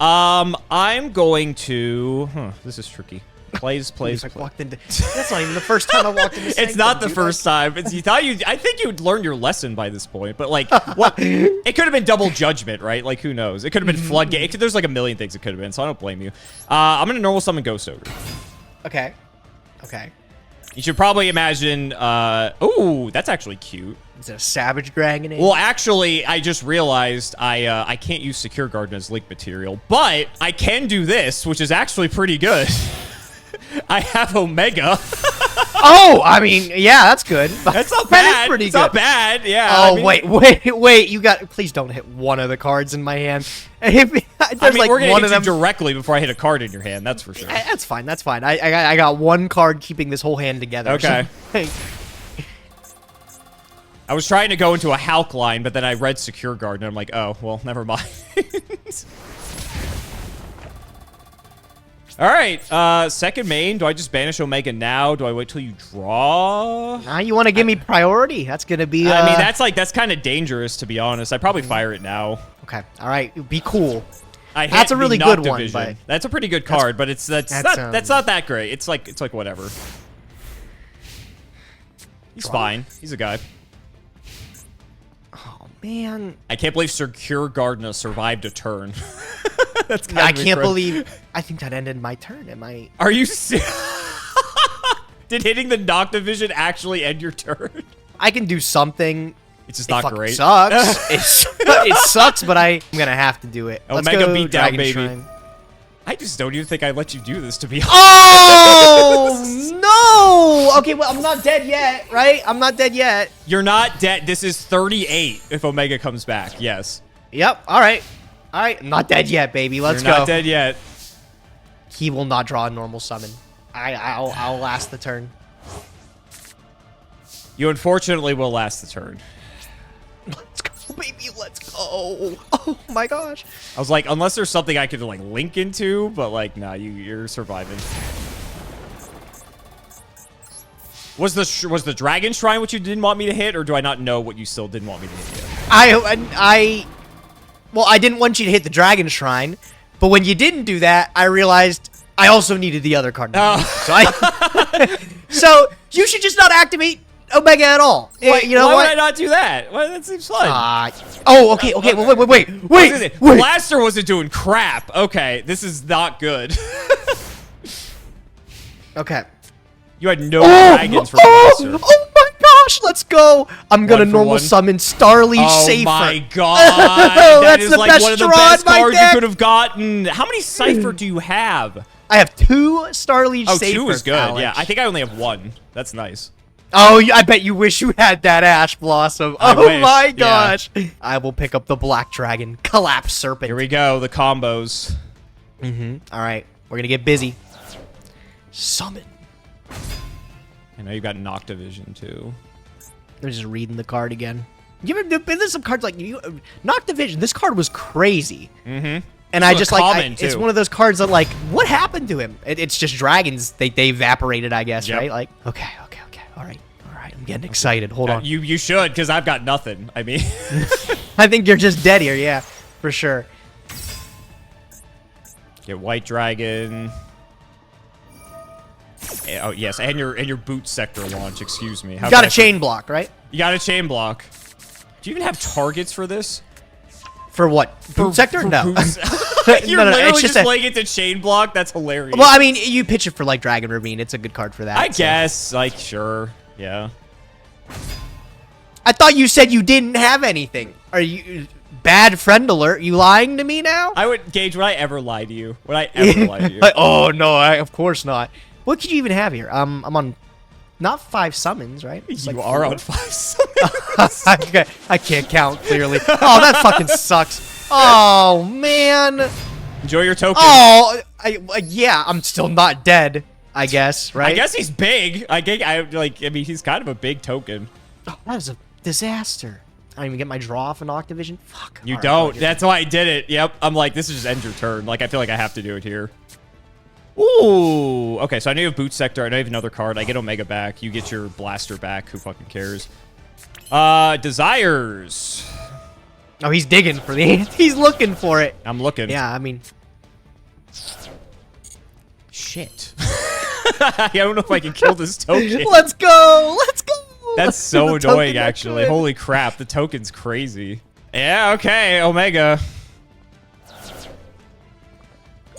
I'm going to... this is tricky. Plays. Like walked into. That's not even the first time I walked into. It's not the first time. It's, I think you'd learn your lesson by this point. But like, what? It could have been double judgment, right? Like, who knows? It could have been floodgate. There's like a million things it could have been. So I don't blame you. I'm gonna normal summon Ghost Ogre. Okay. You should probably imagine. Oh, that's actually cute. Is it a Savage Dragon? Well, actually, I just realized I can't use Secure Garden as link material, but I can do this, which is actually pretty good. I have Omega. Oh, I mean, yeah, that's good. That's not That is bad. pretty It's good. not bad. Yeah. Oh, I mean, wait! You got. Please don't hit one of the cards in my hand. If there's I mean, like we're gonna one hit of you them. directly before I hit a card in your hand. That's for sure. That's fine. That's fine. I got one card keeping this whole hand together. Okay. So, I was trying to go into a Hulk line, but then I read Secure Garden, and I'm like, oh, well, never mind. All right, second main. Do I just banish Omega now? Do I wait till you draw? now you want to give me priority? That's gonna be. I mean, that's kind of dangerous, to be honest. I'd probably fire it now. okay. All right. Be cool. I That's hit a really the good one, Noctivision. but- That's a pretty good card, but that's not that great. It's like whatever. He's fine. He's a guy. Oh man. I can't believe Secure Garden survived a turn. That's kind I of can't incredible. believe. I think that ended my turn. Am I? Are you serious? Did hitting the Noctivision actually end your turn? I can do something. It's just It not fucking great. sucks. it sucks, but I'm gonna have to do it. Let's Omega go beat down, Dragon baby. Shrine. I just don't even think I let you do this, to be honest. Oh no! Okay, well I'm not dead yet, right? I'm not dead yet. You're not dead. This is 38 if Omega comes back. Yes. Yep. All right. I'm not dead yet, baby. Let's You're go. not dead yet. He will not draw a normal summon. I'll last the turn. You unfortunately will last the turn. Let's go, baby. Let's go. Oh my gosh. I was like, unless there's something I could like link into, but like, nah, you're surviving. Was the Dragon Shrine what you didn't want me to hit, or do I not know what you still didn't want me to hit yet? Well, I didn't want you to hit the Dragon Shrine, but when you didn't do that, I realized I also needed the other card. Oh. So you should just not activate Omega at all. Wait, You know why what? would I not do that? Well, that seems fun. Okay. Wait. Blaster wasn't doing crap. Okay, this is not good. Okay. You had no dragons for Blaster. Oh my gosh, let's go. I'm gonna One for normal one. summon Starleaf Oh Safer. my god. That That's is the like best one of the draw best in my cards you deck. could have gotten. How many Cypher do you have? I have 2 Starleaf Oh, Safer. 2 is good. Alex. Yeah, I think I only have 1. That's nice. Oh, I bet you wish you had that Ash Blossom. I Oh wish, my yeah. gosh. I will pick up the Black Dragon. Collapse Serpent. Here we go, the combos. All right, we're gonna get busy. Summon. I know you got Noctivision too. I'm just reading the card again. There's some cards like Noctivision. This card was crazy. And This I was just a like common, it's too. one of those cards that like what happened to him? It's just dragons. They evaporated, I guess, Yep. right? Like okay. All right. I'm getting excited. Hold on. You should, because I've got nothing. I mean, I think you're just dead here. Yeah, for sure. get White Dragon. Oh yes, and your boot sector launch. Excuse me. You got a chain block, right? You got a chain block. Do you even have targets for this? For what? Boot sector? No. boots? You're No, literally it's just just playing it to chain block. That's hilarious. Well, I mean, you pitch it for like Dragon Ravine. It's a good card for that. I so. guess, like, sure, yeah. I thought you said you didn't have anything. Are you bad friend alert? You lying to me now? I would Gage. Would I ever lie to you? Would I ever lie to you? Like, oh no, of course not. What could you even have here? I'm on not 5 summons, right? It's You like are 4. on 5 summons. I can't count clearly. Oh, that fucking sucks. Oh man. Enjoy your token. Oh, yeah. I'm still not dead. I guess, right? I guess he's big. I mean, he's kind of a big token. Oh, that is a disaster. I don't even get my draw off an Octavision. Fuck. You All right, don't. well, That's why I did it. Yep. I'm like, this is just end your turn. Like, I feel like I have to do it here. Ooh. Okay, so I know you have Boot Sector. I know you have another card. I get Omega back. You get your Blaster back. Who fucking cares? Desires. Oh, he's digging for the. He's looking for it. I'm looking. Yeah, I mean. Shit. I don't know if I can kill this token. Let's go. Let's go. That's so The token annoying, looked actually. good. Holy crap, the token's crazy. Yeah, okay, Omega.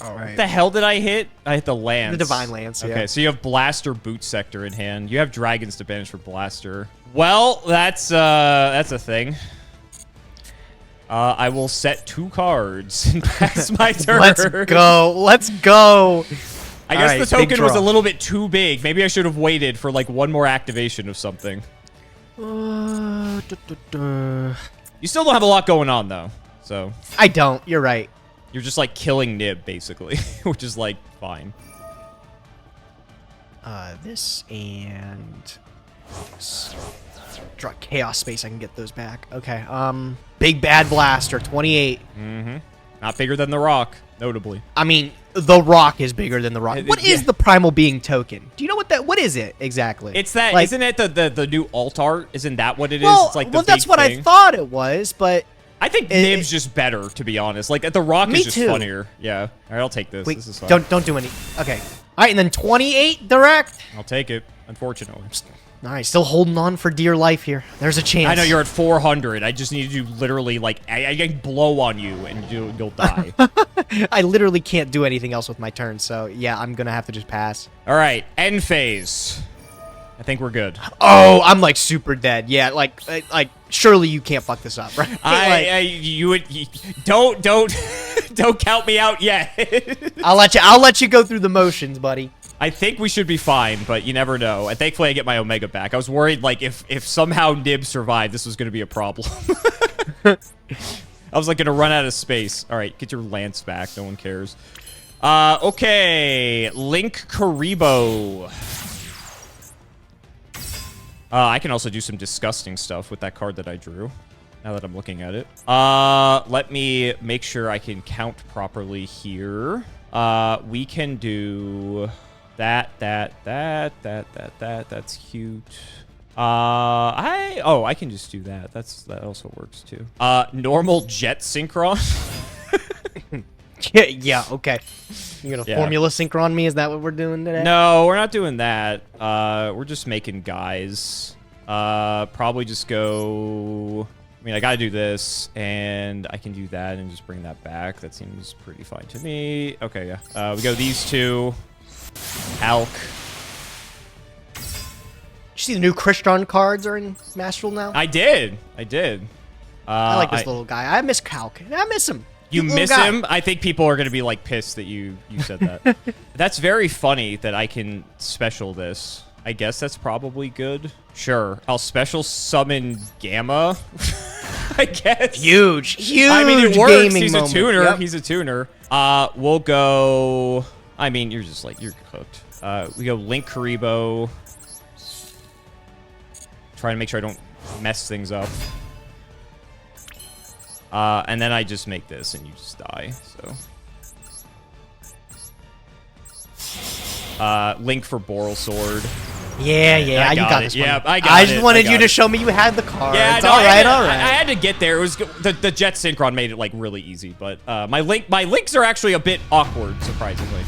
All right. What the hell did I hit? I hit the Lance. The Divine Lance, yeah. Okay, so you have Blaster Boot Sector in hand. You have Dragons to banish for Blaster. Well, that's a thing. I will set 2 cards and pass my turn. Let's go. Let's go. I guess Alright, the big token was a draw. little bit too big. Maybe I should have waited for like one more activation of something. You still don't have a lot going on though, so I don't. You're right. you're just like killing Nib basically, which is like fine. This and this. Draw Chaos Space. I can get those back. Okay. Big Bad Blaster. 28. Not bigger than the Rock, notably. I mean, the Rock is bigger than the Rock. What is yeah. the Primal Being token? Do you know what that? What is it exactly? It's that, Like- isn't it the new alt art? Isn't that what it is? Well, It's like the well, that's big what thing. I thought it was, but I think Nib's just better, to be honest. Like the Rock Me is just too. funnier. Yeah. All right, I'll take this. wait, This is fine. don't do any. Okay. All right, and then 28 direct. I'll take it. Unfortunately. All right, still holding on for dear life here. There's a chance. I know you're at 400. I just need you literally like I can blow on you and you'll die. I literally can't do anything else with my turn, so yeah, I'm gonna have to just pass. All right, end phase. I think we're good. Oh, I'm like super dead. Yeah, like surely you can't fuck this up, right? Don't don't count me out yet. I'll let you go through the motions, buddy. I think we should be fine, but you never know. And thankfully, I get my Omega back. I was worried, like, if somehow Nib survived, this was going to be a problem. I was, like, going to run out of space. All right, get your Lance back. No one cares. Okay. Link Karibo. I can also do some disgusting stuff with that card that I drew, now that I'm looking at it. Let me make sure I can count properly here. We can do... That's cute. I can just do that. That also works too. Normal jet synchron. Yeah, okay. You're gonna formula synchron me? Is that what we're doing today? No, we're not doing that. We're just making guys. Probably just go... I mean, I gotta do this, and I can do that and just bring that back. That seems pretty fine to me. Okay, yeah. We go these two. Alk. Did you see the new Crystron cards are in Master Duel now? I did. I like this little guy. I miss Calc. I miss him. You miss him? I think people are going to be, like, pissed that you said that. That's very funny that I can special this. I guess that's probably good. Sure. I'll special summon Gamma. I guess. Huge. I mean, it works. He's moment. a tuner. Yep. He's a tuner. We'll go... I mean, you're just, like, you're cooked. We go Link Karibo. Trying to make sure I don't mess things up. And then I just make this, and you just die, so... Link for Boral Sword. Yeah, you got this one. Yeah, I got it. I just wanted you to show me you had the cards. Yeah, no, all right. I had to get there. It was the jet synchron made it like really easy, but my links are actually a bit awkward, surprisingly.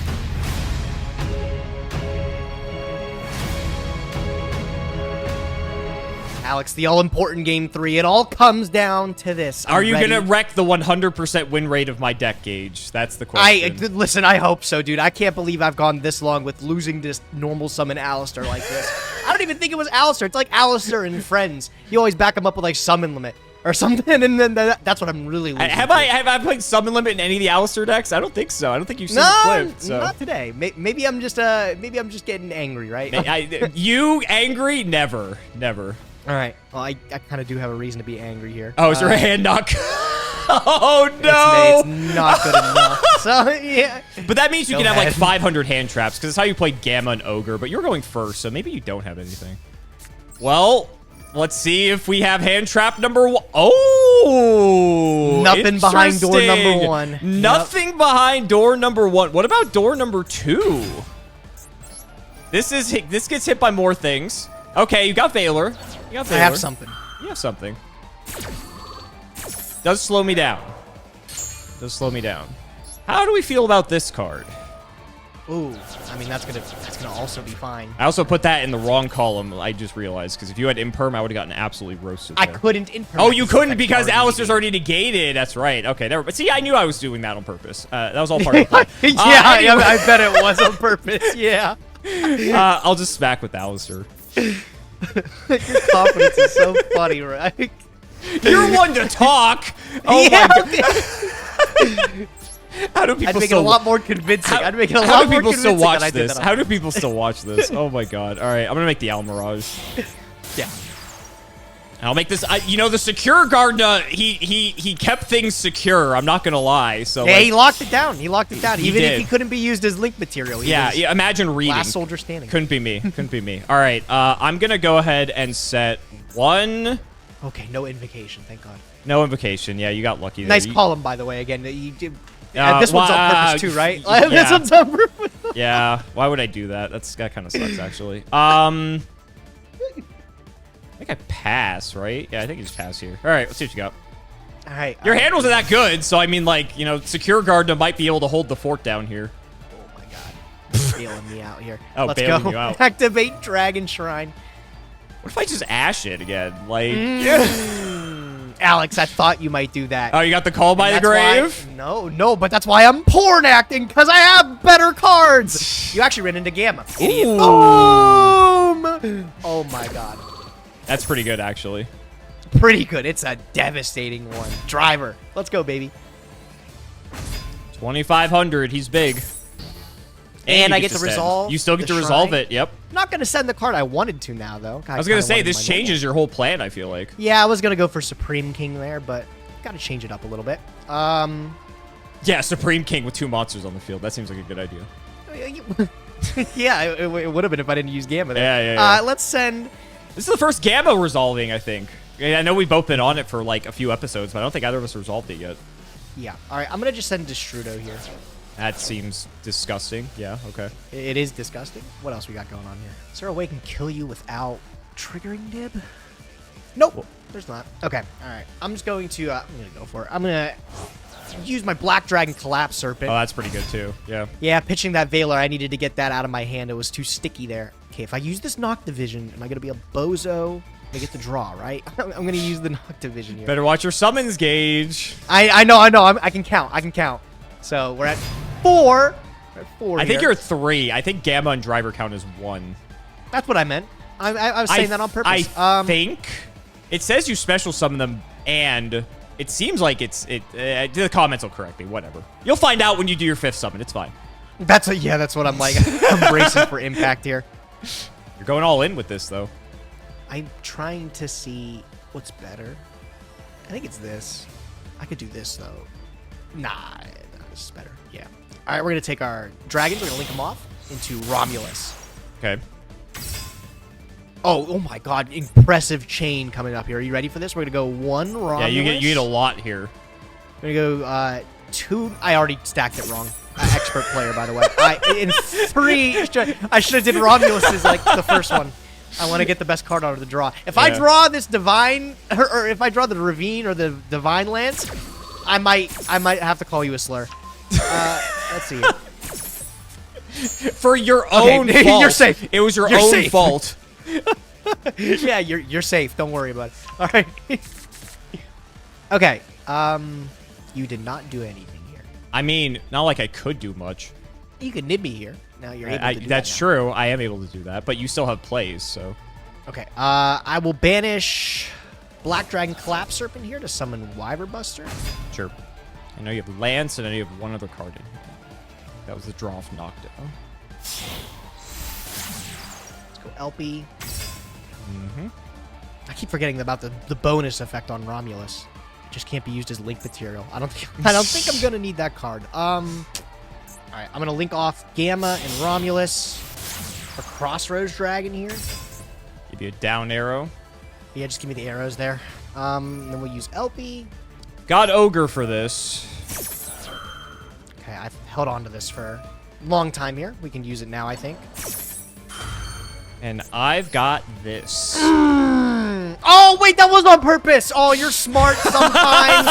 Alex, the all-important game 3. It all comes down to this. Are you gonna wreck the 100% win rate of my deck gauge? That's the question. Listen, I hope so, dude. I can't believe I've gone this long with losing this normal summon Alistair like this. I don't even think it was Alistair. It's like Alistair and Friends. You always back him up with like summon limit or something, and then that's what I'm really losing. Have I played summon limit in any of the Alistair decks? I don't think so. I don't think you've seen it flipped. So. Not today. Maybe I'm just getting angry, right? You angry? Never. All right. Well, I kind of do have a reason to be angry here. Oh, is there a hand knock? Oh, no. It's not good enough. So, yeah. But that means you can have like 500 hand traps, because it's how you played Gamma and Ogre, but you're going first, so maybe you don't have anything. Well, let's see if we have hand trap number 1. Oh, nothing behind door number 1. Nothing behind door number 1. What about door number 2? This gets hit by more things. Okay, you got Valor. I have something. You have something. Does slow me down. How do we feel about this card? Ooh, I mean that's gonna also be fine. I also put that in the wrong column. I just realized because if you had Imperm, I would have gotten absolutely roasted. I couldn't Imperm. Oh, you couldn't because Alistair's already negated. That's right. Okay, never. But see, I knew I was doing that on purpose. That was all part of the plan. Anyway. I bet it was on purpose. Yeah. I'll just smack with Alistair. Your confidence is so funny, right? You're one to talk. Oh yeah, my god. How do people I'd make it a lot more convincing. How do people still watch this? How do people still watch this? Oh my god. All right, I'm gonna make the Almirage. Yeah. I'll make this. You know, the secure guard. He kept things secure. I'm not gonna lie. So yeah, he locked it down. Even did. if he couldn't be used as link material. Yeah. Imagine reading. Last soldier standing. Couldn't be me. All right. I'm gonna go ahead and set 1. Okay. No invocation. Thank God. No invocation. Yeah, you got lucky there. Nice column, by the way. Again, you did. This one's on purpose too, right? Yeah. This one's on purpose. Yeah. Why would I do that? That kind of sucks, actually. I think I pass, right? Yeah, I think you just pass here. All right, let's see what you got. All right. Your hand wasn't that good, so I mean, like, you know, Secure Guard might be able to hold the fort down here. Oh my god, bailing me out here. Oh, let's bailing go. you out. Activate Dragon Shrine. What if I just ash it again? Like, Alex, I thought you might do that. Oh, you got the call by the grave? No, but that's why I'm porn acting, because I have better cards. You actually ran into Gamma. Idiot. Boom! my god. That's pretty good, actually. Pretty good. It's a devastating one. Driver. Let's go, baby. 2,500. He's big. And you I get to send. resolve. You still get the to resolve shrine. it. Yep. I'm not going to send the card I wanted to now, though. I was gonna say this changes your whole plan. I feel like. Yeah, I was going to go for Supreme King there, but got to change it up a little bit. Yeah, Supreme King with 2 monsters on the field. That seems like a good idea. Yeah, it would have been if I didn't use Gamma there. Yeah. Let's send... This is the first Gamma resolving, I think. I know we've both been on it for like a few episodes, but I don't think either of us resolved it yet. Yeah. All right, I'm going to just send Destrudo here. That seems disgusting. Yeah, okay. It is disgusting. What else we got going on here? Is there a way I can kill you without triggering Nib? Nope. There's not. Okay. All right. I'm just going to... I'm going to go for it. I'm going to use my Black Dragon Collapse Serpent. Oh, that's pretty good too. Yeah. Yeah, pitching that Veiler, I needed to get that out of my hand. It was too sticky there. Okay, if I use this Noctivision, am I going to be a bozo? I get the draw, right? I'm going to use the Noctivision here. Better watch your summons gauge. I know. I can count. So we're at 4. We're at 4 I think here. you're 3. I think Gamma and Driver count as 1. That's what I meant. I was saying that on purpose. I think it says you special summon them, and it seems like the comments will correct me. Whatever. You'll find out when you do your 5th summon. It's fine. That's what I'm like. I'm bracing for impact here. You're going all in with this, though. I'm trying to see what's better. I think it's this. I could do this, though. Nah, this is better. Yeah. All right, we're going to take our dragons. We're going to link them off into Romulus. Okay. Oh my god. Impressive chain coming up here. Are you ready for this? We're going to go 1 Romulus. Yeah, you get a lot here. We're going to go 2. I already stacked it wrong. Expert player, by the way. In 3, I should have did Romulus as like the first one. I want to get the best card out of the draw. If I draw this Divine, or if I draw the Ravine or the Divine Lance, I might have to call you a slur. Let's see. For your own fault. You're safe. It was your You're own safe. fault. Yeah, you're safe. Don't worry about it. All right. Okay. You did not do anything here. I mean, not like I could do much. You could nib me here. Now you're able to do that. That's true. I am able to do that, but you still have plays, so. Okay. I will banish Black Dragon Collapse Serpent here to summon Wyverbuster. Sure. I know you have Lance, and I know you have one other card in here. That was the draw from Knockdown. Let's go LP. I keep forgetting about the bonus effect on Romulus. It just can't be used as link material. I don't think I'm gonna need that card. All right, I'm gonna link off Gamma and Romulus. A Crossroads Dragon here. Give you a down arrow. Yeah, just give me the arrows there. Then we'll use LP. Got Ogre for this. Okay, I've held on to this for a long time here. We can use it now, I think. And I've got this. Oh, wait, that was on purpose. Oh, you're smart sometimes.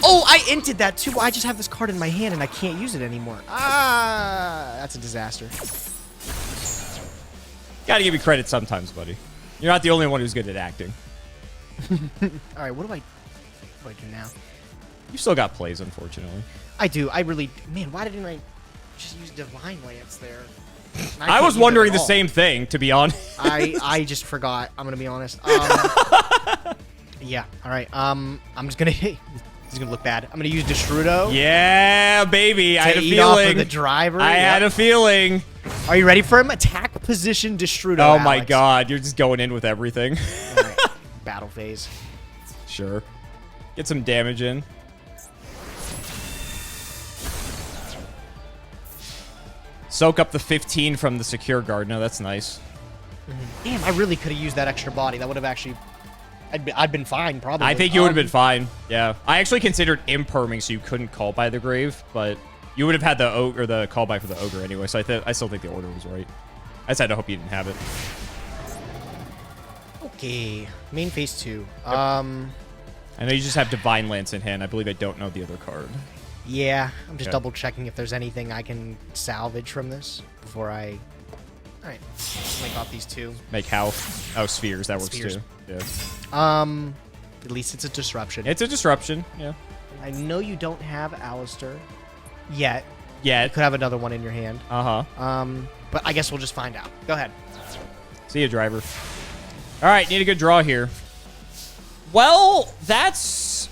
Oh, I inted that too. I just have this card in my hand and I can't use it anymore. That's a disaster. Gotta give you credit sometimes, buddy. You're not the only one who's good at acting. All right, what do I do now? You still got plays, unfortunately. I do. I really... Man, why didn't I just use Divine Lance there? I was wondering the same thing, to be honest. I just forgot. I'm gonna be honest. Yeah. All right. I'm just gonna... This is gonna look bad. I'm gonna use Destrudo. Yeah, baby. I had a eat off of feeling. the driver. I had a feeling. Are you ready for him? Attack position Destrudo. Oh my Alex. god, you're just going in with everything. All right. Battle phase. Sure. Get some damage in. Soak up the 15 from the secure guard. No, that's nice. Damn, I really could have used that extra body. That would have actually... I'd been fine, probably. I think you would have been fine. Yeah. I actually considered imperming so you couldn't call by the grave, but you would have had the call by for the ogre anyway, so I still think the order was right. I just had to hope you didn't have it. Okay. Main phase 2. Yep. I know you just have Divine Lance in hand. I believe I don't know the other card. Yeah, I'm just Okay. double checking if there's anything I can salvage from this before I... Alright, link off these 2. Make how? Oh, spheres. That works Spheres. too. Yeah. At least it's a disruption. It's a disruption. Yeah. I know you don't have Alistair yet. Yeah. You could have another one in your hand. Uh-huh. But I guess we'll just find out. Go ahead. See you, driver. All right, need a good draw here. Well, that's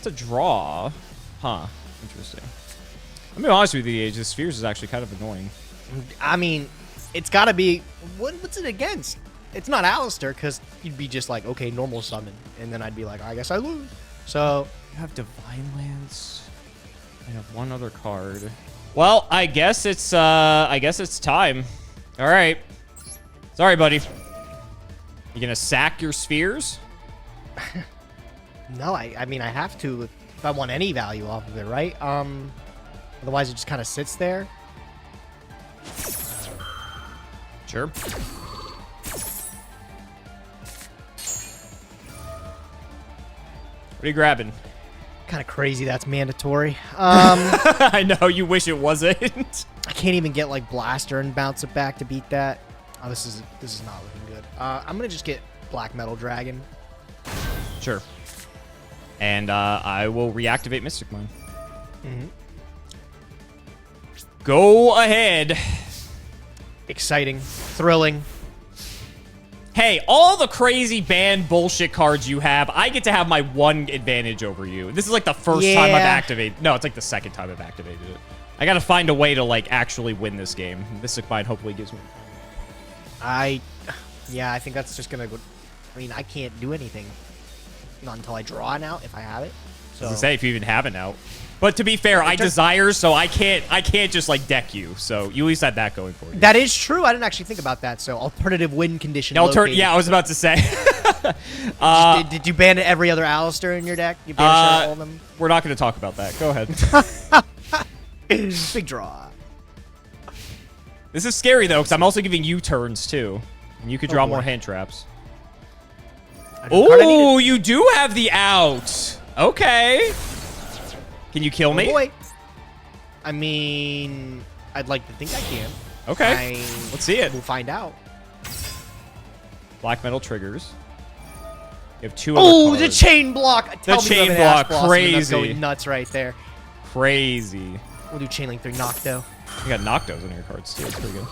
a draw. Huh. Interesting. I'm being honest with you, Age. The spheres is actually kind of annoying. I mean, it's got to be... What's it against? It's not Alistair, because you'd be just like, okay, normal summon. And then I'd be like, I guess I lose. So... You have Divine Lance. I have one other card. Well, I guess it's time. All right. Sorry, buddy. You gonna sack your spheres? No, I mean, I have to if I want any value off of it, right? Otherwise, it just kind of sits there. Sure. What are you grabbing? Kind of crazy that's mandatory. I know, you wish it wasn't. I can't even get, like, Blaster and bounce it back to beat that. Oh, this is not looking good. I'm going to just get Black Metal Dragon. Sure. And I will reactivate Mystic Mine. Mm-hmm. Go ahead. Exciting. Thrilling. Hey, all the crazy banned bullshit cards you have, I get to have my one advantage over you. This is like the first time I've activated. No, it's like the second time I've activated it. I got to find a way to, like, actually win this game. Mystic Mine hopefully gives me... Yeah, I think that's just going to go... I mean, I can't do anything. Not until I draw an out, if I have it. So. I was gonna say, if you even have it out. But to be fair, I desire, so I can't just, like, deck you. So you at least had that going for you. That is true. I didn't actually think about that. So alternative win condition. Yeah, I was about to say. Did you ban every other Alistair in your deck? You banished all of them? We're not going to talk about that. Go ahead. Big draw. This is scary, though, because I'm also giving you turns, too. And you could draw more hand traps. Oh, you do have the out. Okay. Can you kill me? Boy. I mean, I'd like to think I can. Okay. Let's see it. We'll find out. Black metal triggers. You have two other cards. The chain block. The chain block. Crazy. That's going nuts right there. Crazy. We'll do chain link 3 Nocto. You got Noctos on your cards, too. It's pretty good.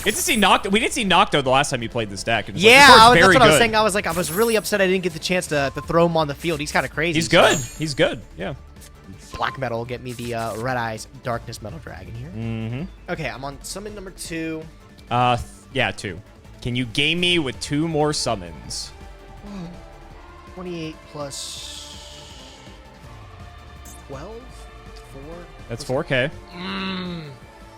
Good to see Nocto. We didn't see Nocto the last time you played this deck. Yeah, that's what I was saying. I was really upset I didn't get the chance to throw him on the field. He's kind of crazy. He's good. He's good. Yeah. Black metal will get me the Red Eyes Darkness Metal Dragon here. Mm-hmm. Okay, I'm on summon number 2. Yeah, 2. Can you game me with 2 more summons? 28 plus 12? 4? That's 4K.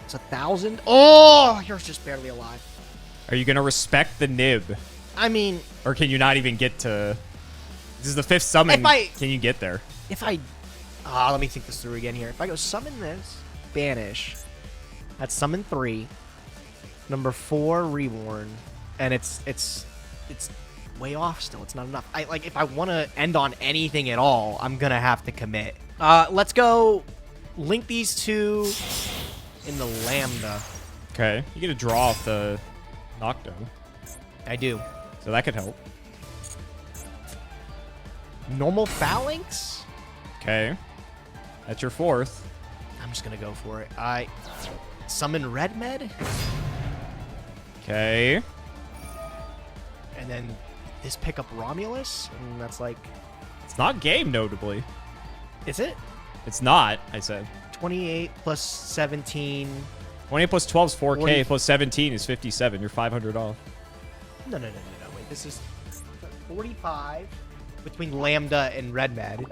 It's 1,000. Oh, you're just barely alive. Are you going to respect the nib? I mean... Or can you not even get to... This is the 5th summon. Can you get there? If I... let me think this through again here. If I go summon this, banish. That's summon 3. Number 4, reborn. And it's way off still. It's not enough. If I want to end on anything at all, I'm going to have to commit. Let's go link these two in the Lambda. Okay. You get to draw off the Nocto. I do. So that could help. Normal Phalanx? Okay. That's your 4th. I'm just going to go for it. I summon Red Med. Okay. And then this pick up Romulus. And that's like... It's not game, notably. Is it? It's not, I said. 28 plus 17. 28 plus 12 is 4K. 40. Plus 17 is 57. You're 500 off. No. Wait, this is 45 between Lambda and Red Med.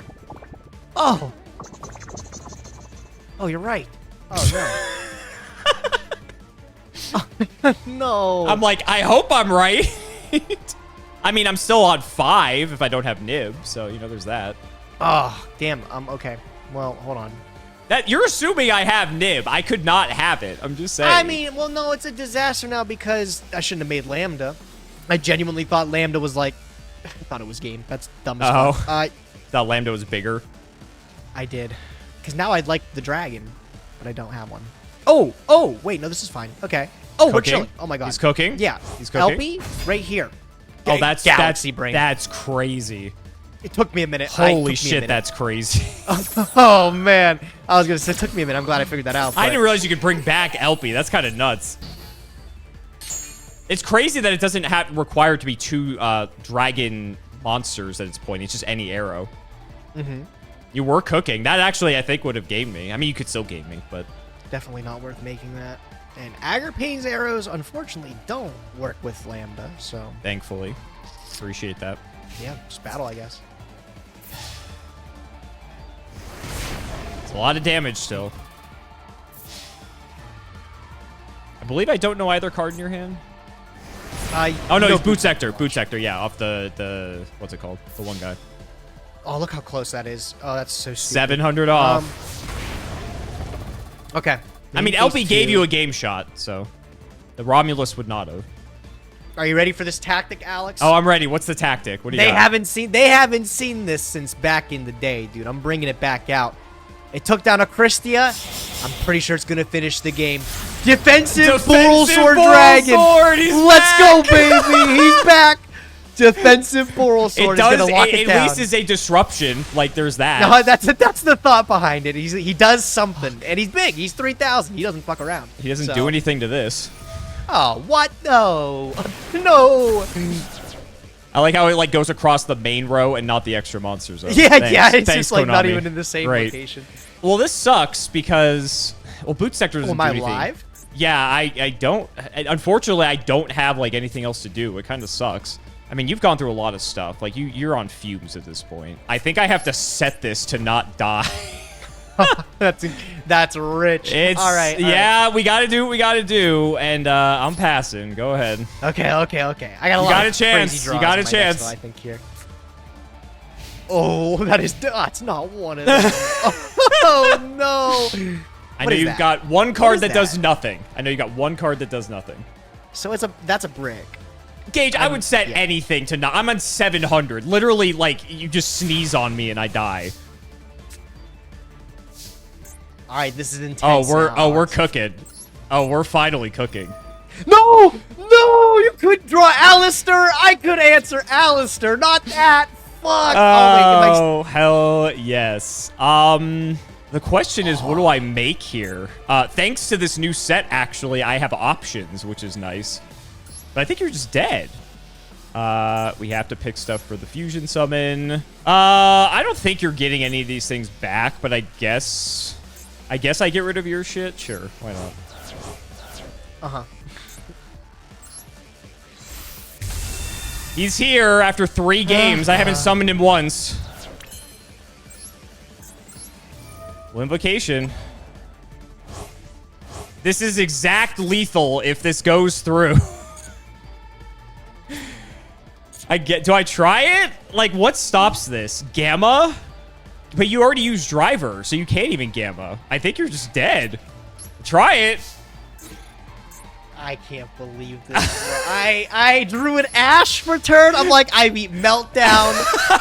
Oh! Oh, you're right. Oh, no. No. I'm like, I hope I'm right. I mean, I'm still on 5 if I don't have Nib, so, you know, there's that. Oh, damn. Okay. Well, hold on. You're assuming I have Nib. I could not have it. I'm just saying. I mean, well, no, it's a disaster now because I shouldn't have made Lambda. I genuinely thought Lambda was like... I thought it was game. That's dumb as fuck. I thought Lambda was bigger. I did. Because now I'd like the dragon, but I don't have one. Oh, wait, no, this is fine. Okay. Oh, cooking? We're chilling. Oh my god. He's cooking? Yeah. He's cooking? LP, right here. Oh, that's Galaxy Brain. That's crazy. It took me a minute. Holy shit, that's crazy. Oh, man. I was going to say, it took me a minute. I'm glad I figured that out. I didn't realize you could bring back LP. That's kind of nuts. It's crazy that it doesn't require to be 2 dragon monsters at its point. It's just any arrow. Mm-hmm. You were cooking. That actually, I think, would have gamed me. I mean, you could still game me, but... Definitely not worth making that. And Agrippane's arrows, unfortunately, don't work with Lambda, so... Thankfully. Appreciate that. Yeah, just battle, I guess. It's a lot of damage still. I believe I don't know either card in your hand. Oh, no, he's Boot Sector. Boot Sector, yeah, off the... What's it called? The one guy. Oh, look how close that is. Oh, that's so stupid. 700 off. Okay. I mean, LP gave you a game shot, so... The Romulus would not have. Are you ready for this tactic, Alex? Oh, I'm ready. What's the tactic? What do you got? They haven't seen this since back in the day, dude. I'm bringing it back out. It took down a Christia. I'm pretty sure it's gonna finish the game. Defensive Boral Sword Dragon. Let's go, baby. He's back. Defensive Boral Sword is gonna lock it down. At least is a disruption. Like there's that. No, that's the thought behind it. He does something, and he's big. He's 3,000. He doesn't fuck around. He doesn't do anything to this. Oh, what? No. No. I like how it like goes across the main row and not the extra monsters. Though. Yeah, Thanks. yeah. It's Thanks, just like not Konami. even in the same location. Well, this sucks because Boot Sector doesn't do anything. Am I live? Yeah, I don't. Unfortunately, I don't have like anything else to do. It kind of sucks. I mean, you've gone through a lot of stuff. Like you're on fumes at this point. I think I have to set this to not die. That's rich. All right. Yeah, we gotta do what we gotta do, and I'm passing. Go ahead. Okay. I got a lot of chance. You got a chance. Next, I think here. Oh, that's not one of them. Oh no. I know you've got one card that does nothing. I know you got one card that does nothing. So that's a brick. Gage, I would set anything to not. I'm on 700. Literally, like you just sneeze on me and I die. All right, this is intense. We're cooking. Oh, we're finally cooking. No, you could draw Alistair. I could answer Alistair, not that. Fuck. Oh, hell yes. The question is, what do I make here? Thanks to this new set, actually, I have options, which is nice. But I think you're just dead. We have to pick stuff for the fusion summon. I don't think you're getting any of these things back, but I guess I get rid of your shit? Sure, why not? Uh-huh. He's here after 3 games. I haven't summoned him once. Invocation. This is exact lethal if this goes through. Do I try it? Like, what stops this? Gamma? But you already used driver, so you can't even gamma. I think you're just dead. Try it. I can't believe this. I drew an Ash for turn. I'm like, I beat Meltdown,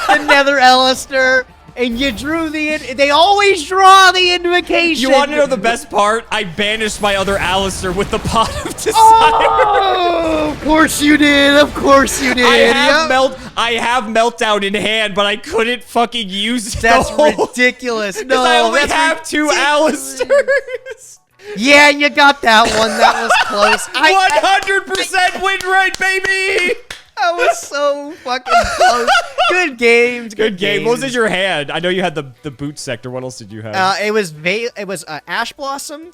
the Nether Alistair, and you drew they always draw the invocation. You want to know the best part? I banished my other Alistair with the Pot of Desire. Oh, of course you did. Of course you did. I have Meltdown in hand, but I couldn't fucking use it. That's ridiculous. No, I only have 2 Alistairs. Yeah, you got that one. That was close. 100% win rate, baby. That was so fucking close. Good games. Good game. What was in your hand? I know you had the Boot Sector. What else did you have? It was Ash Blossom.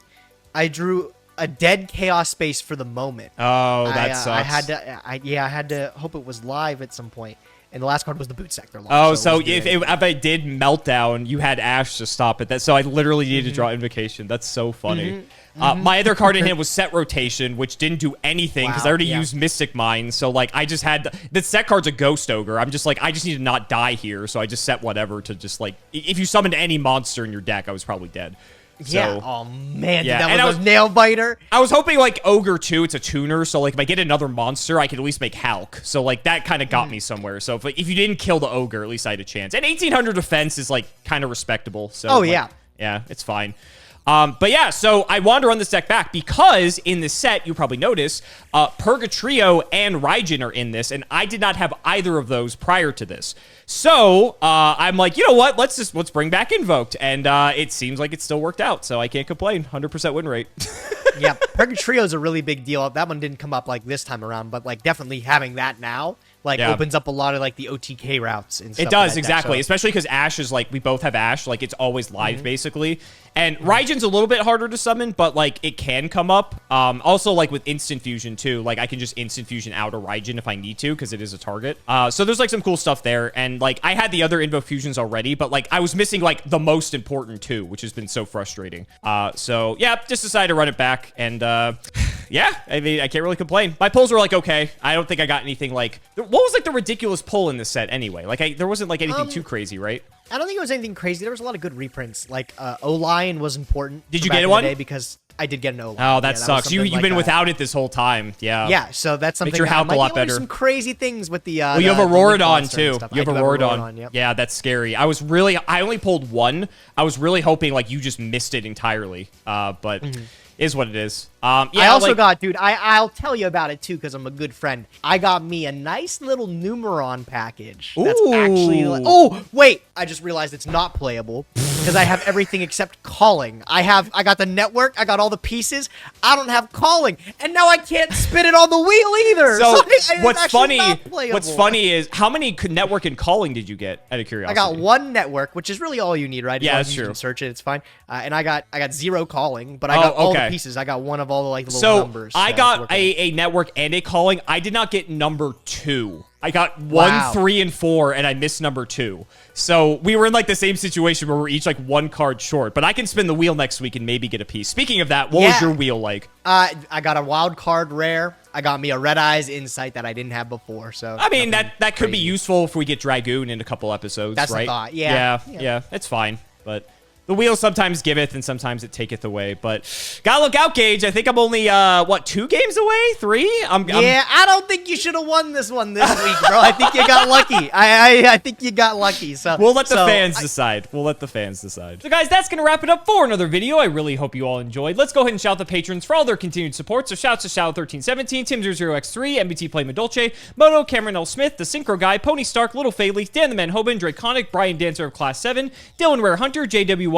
I drew a dead Chaos Space for the moment. Oh, that sucks. I had to hope it was live at some point. And the last card was the Boot Sector launch. Oh, so if I did Meltdown, you had Ash to stop it. So I literally needed to draw Invocation. That's so funny. My other card in hand was Set Rotation, which didn't do anything because I already used Mystic Mine. So, like, I just had... The set card's a Ghost Ogre. I'm just like, I just need to not die here. So I just set whatever to just, like... If you summoned any monster in your deck, I was probably dead. Yeah. Oh, man. Yeah. That was Nail Biter. I was hoping, like, Ogre, too. It's a tuner. So, like, if I get another monster, I could at least make Hulk. So, like, that kind of got me somewhere. So, if you didn't kill the Ogre, at least I had a chance. And 1800 defense is, like, kind of respectable. So, Oh, like, yeah. Yeah, it's fine. But yeah, so I wanted to run this deck back because in this set, you probably notice, Purgatrio and Raijin are in this, and I did not have either of those prior to this. So I'm like, you know what? Let's bring back Invoked, and it seems like it still worked out, so I can't complain. 100% win rate. Yeah, Purgatrio is a really big deal. That one didn't come up like this time around, but like definitely having that now opens up a lot of like the OTK routes and stuff. It does, like exactly. So. Especially because Ash is like, we both have Ash, like it's always live basically. And Raijin's a little bit harder to summon, but like it can come up. Also like with Instant Fusion too, like I can just Instant Fusion out a Raijin if I need to because it is a target. So there's like some cool stuff there. And like I had the other Invo Fusions already, but like I was missing like the most important two, which has been so frustrating. So yeah, just decided to run it back and yeah, I mean, I can't really complain. My pulls were like, okay. I don't think I got anything like, what was like the ridiculous pull in this set anyway? Like there wasn't like anything too crazy, right? I don't think it was anything crazy. There was a lot of good reprints. Like O-Lion was important. Did you get one? Because I did get an O-Lion. Oh, that sucks. You've been without it this whole time. Yeah. Yeah, so that's something. Makes your health a lot better. Some crazy things with the. Well, you have a Rorodon too. You have a Rorodon. Yep. Yeah, that's scary. I only pulled one. I was really hoping like you just missed it entirely. But is what it is. Yeah, I also got, dude, I'll tell you about it too because I'm a good friend. I got me a nice little Numeron package. That's actually like, oh, wait, I just realized it's not playable because I have everything except calling. I got the network, I got all the pieces. I don't have calling, and now I can't spin it on the wheel either. So what's funny is how many network and calling did you get out of curiosity? I got one network, which is really all you need, right? Yeah, that's true. You can search it, it's fine. And I got 0 calling, but I got all the pieces. I got one of all the like little numbers. I got a network and a calling. I did not get number 2. I got 1, 3, and 4, and I missed number 2. So we were in like the same situation where we're each like 1 card short. But I can spin the wheel next week and maybe get a piece. Speaking of that, what was your wheel like? I got a wild card rare. I got me a Red Eyes Insight that I didn't have before. So I mean that could be useful if we get Dragoon in a couple episodes. That's right? the thought. Yeah, it's fine. But the wheel sometimes giveth and sometimes it taketh away. But gotta look out, Gage. I think I'm only, 2 games away? 3? Yeah, I don't think you should have won this one this week, bro. I think you got lucky. I think you got lucky. So we'll let the fans decide. We'll let the fans decide. So, guys, that's going to wrap it up for another video. I really hope you all enjoyed. Let's go ahead and shout out the patrons for all their continued support. So, shouts to Shadow1317, Tim00x3, MBT Play Madolce, Moto, Cameron L. Smith, The Synchro Guy, Pony Stark, Little Fayley, Dan the Man Hoban, Draconic, Brian Dancer of Class 7, Dylan Rare Hunter, JW11860,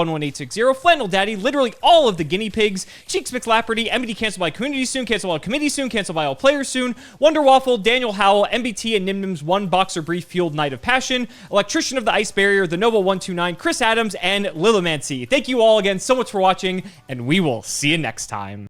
Flannel Daddy, literally all of the guinea pigs, Cheeks McLapperty, MBT canceled by community soon, canceled by committee soon, canceled by all players soon, Wonder Waffle, Daniel Howell, MBT and Nyhmnim's One Boxer Brief Fueled Night of Passion, Electrician of the Ice Barrier, The Noble 129, Chris Adams, and Lilomancy. Thank you all again so much for watching, and we will see you next time.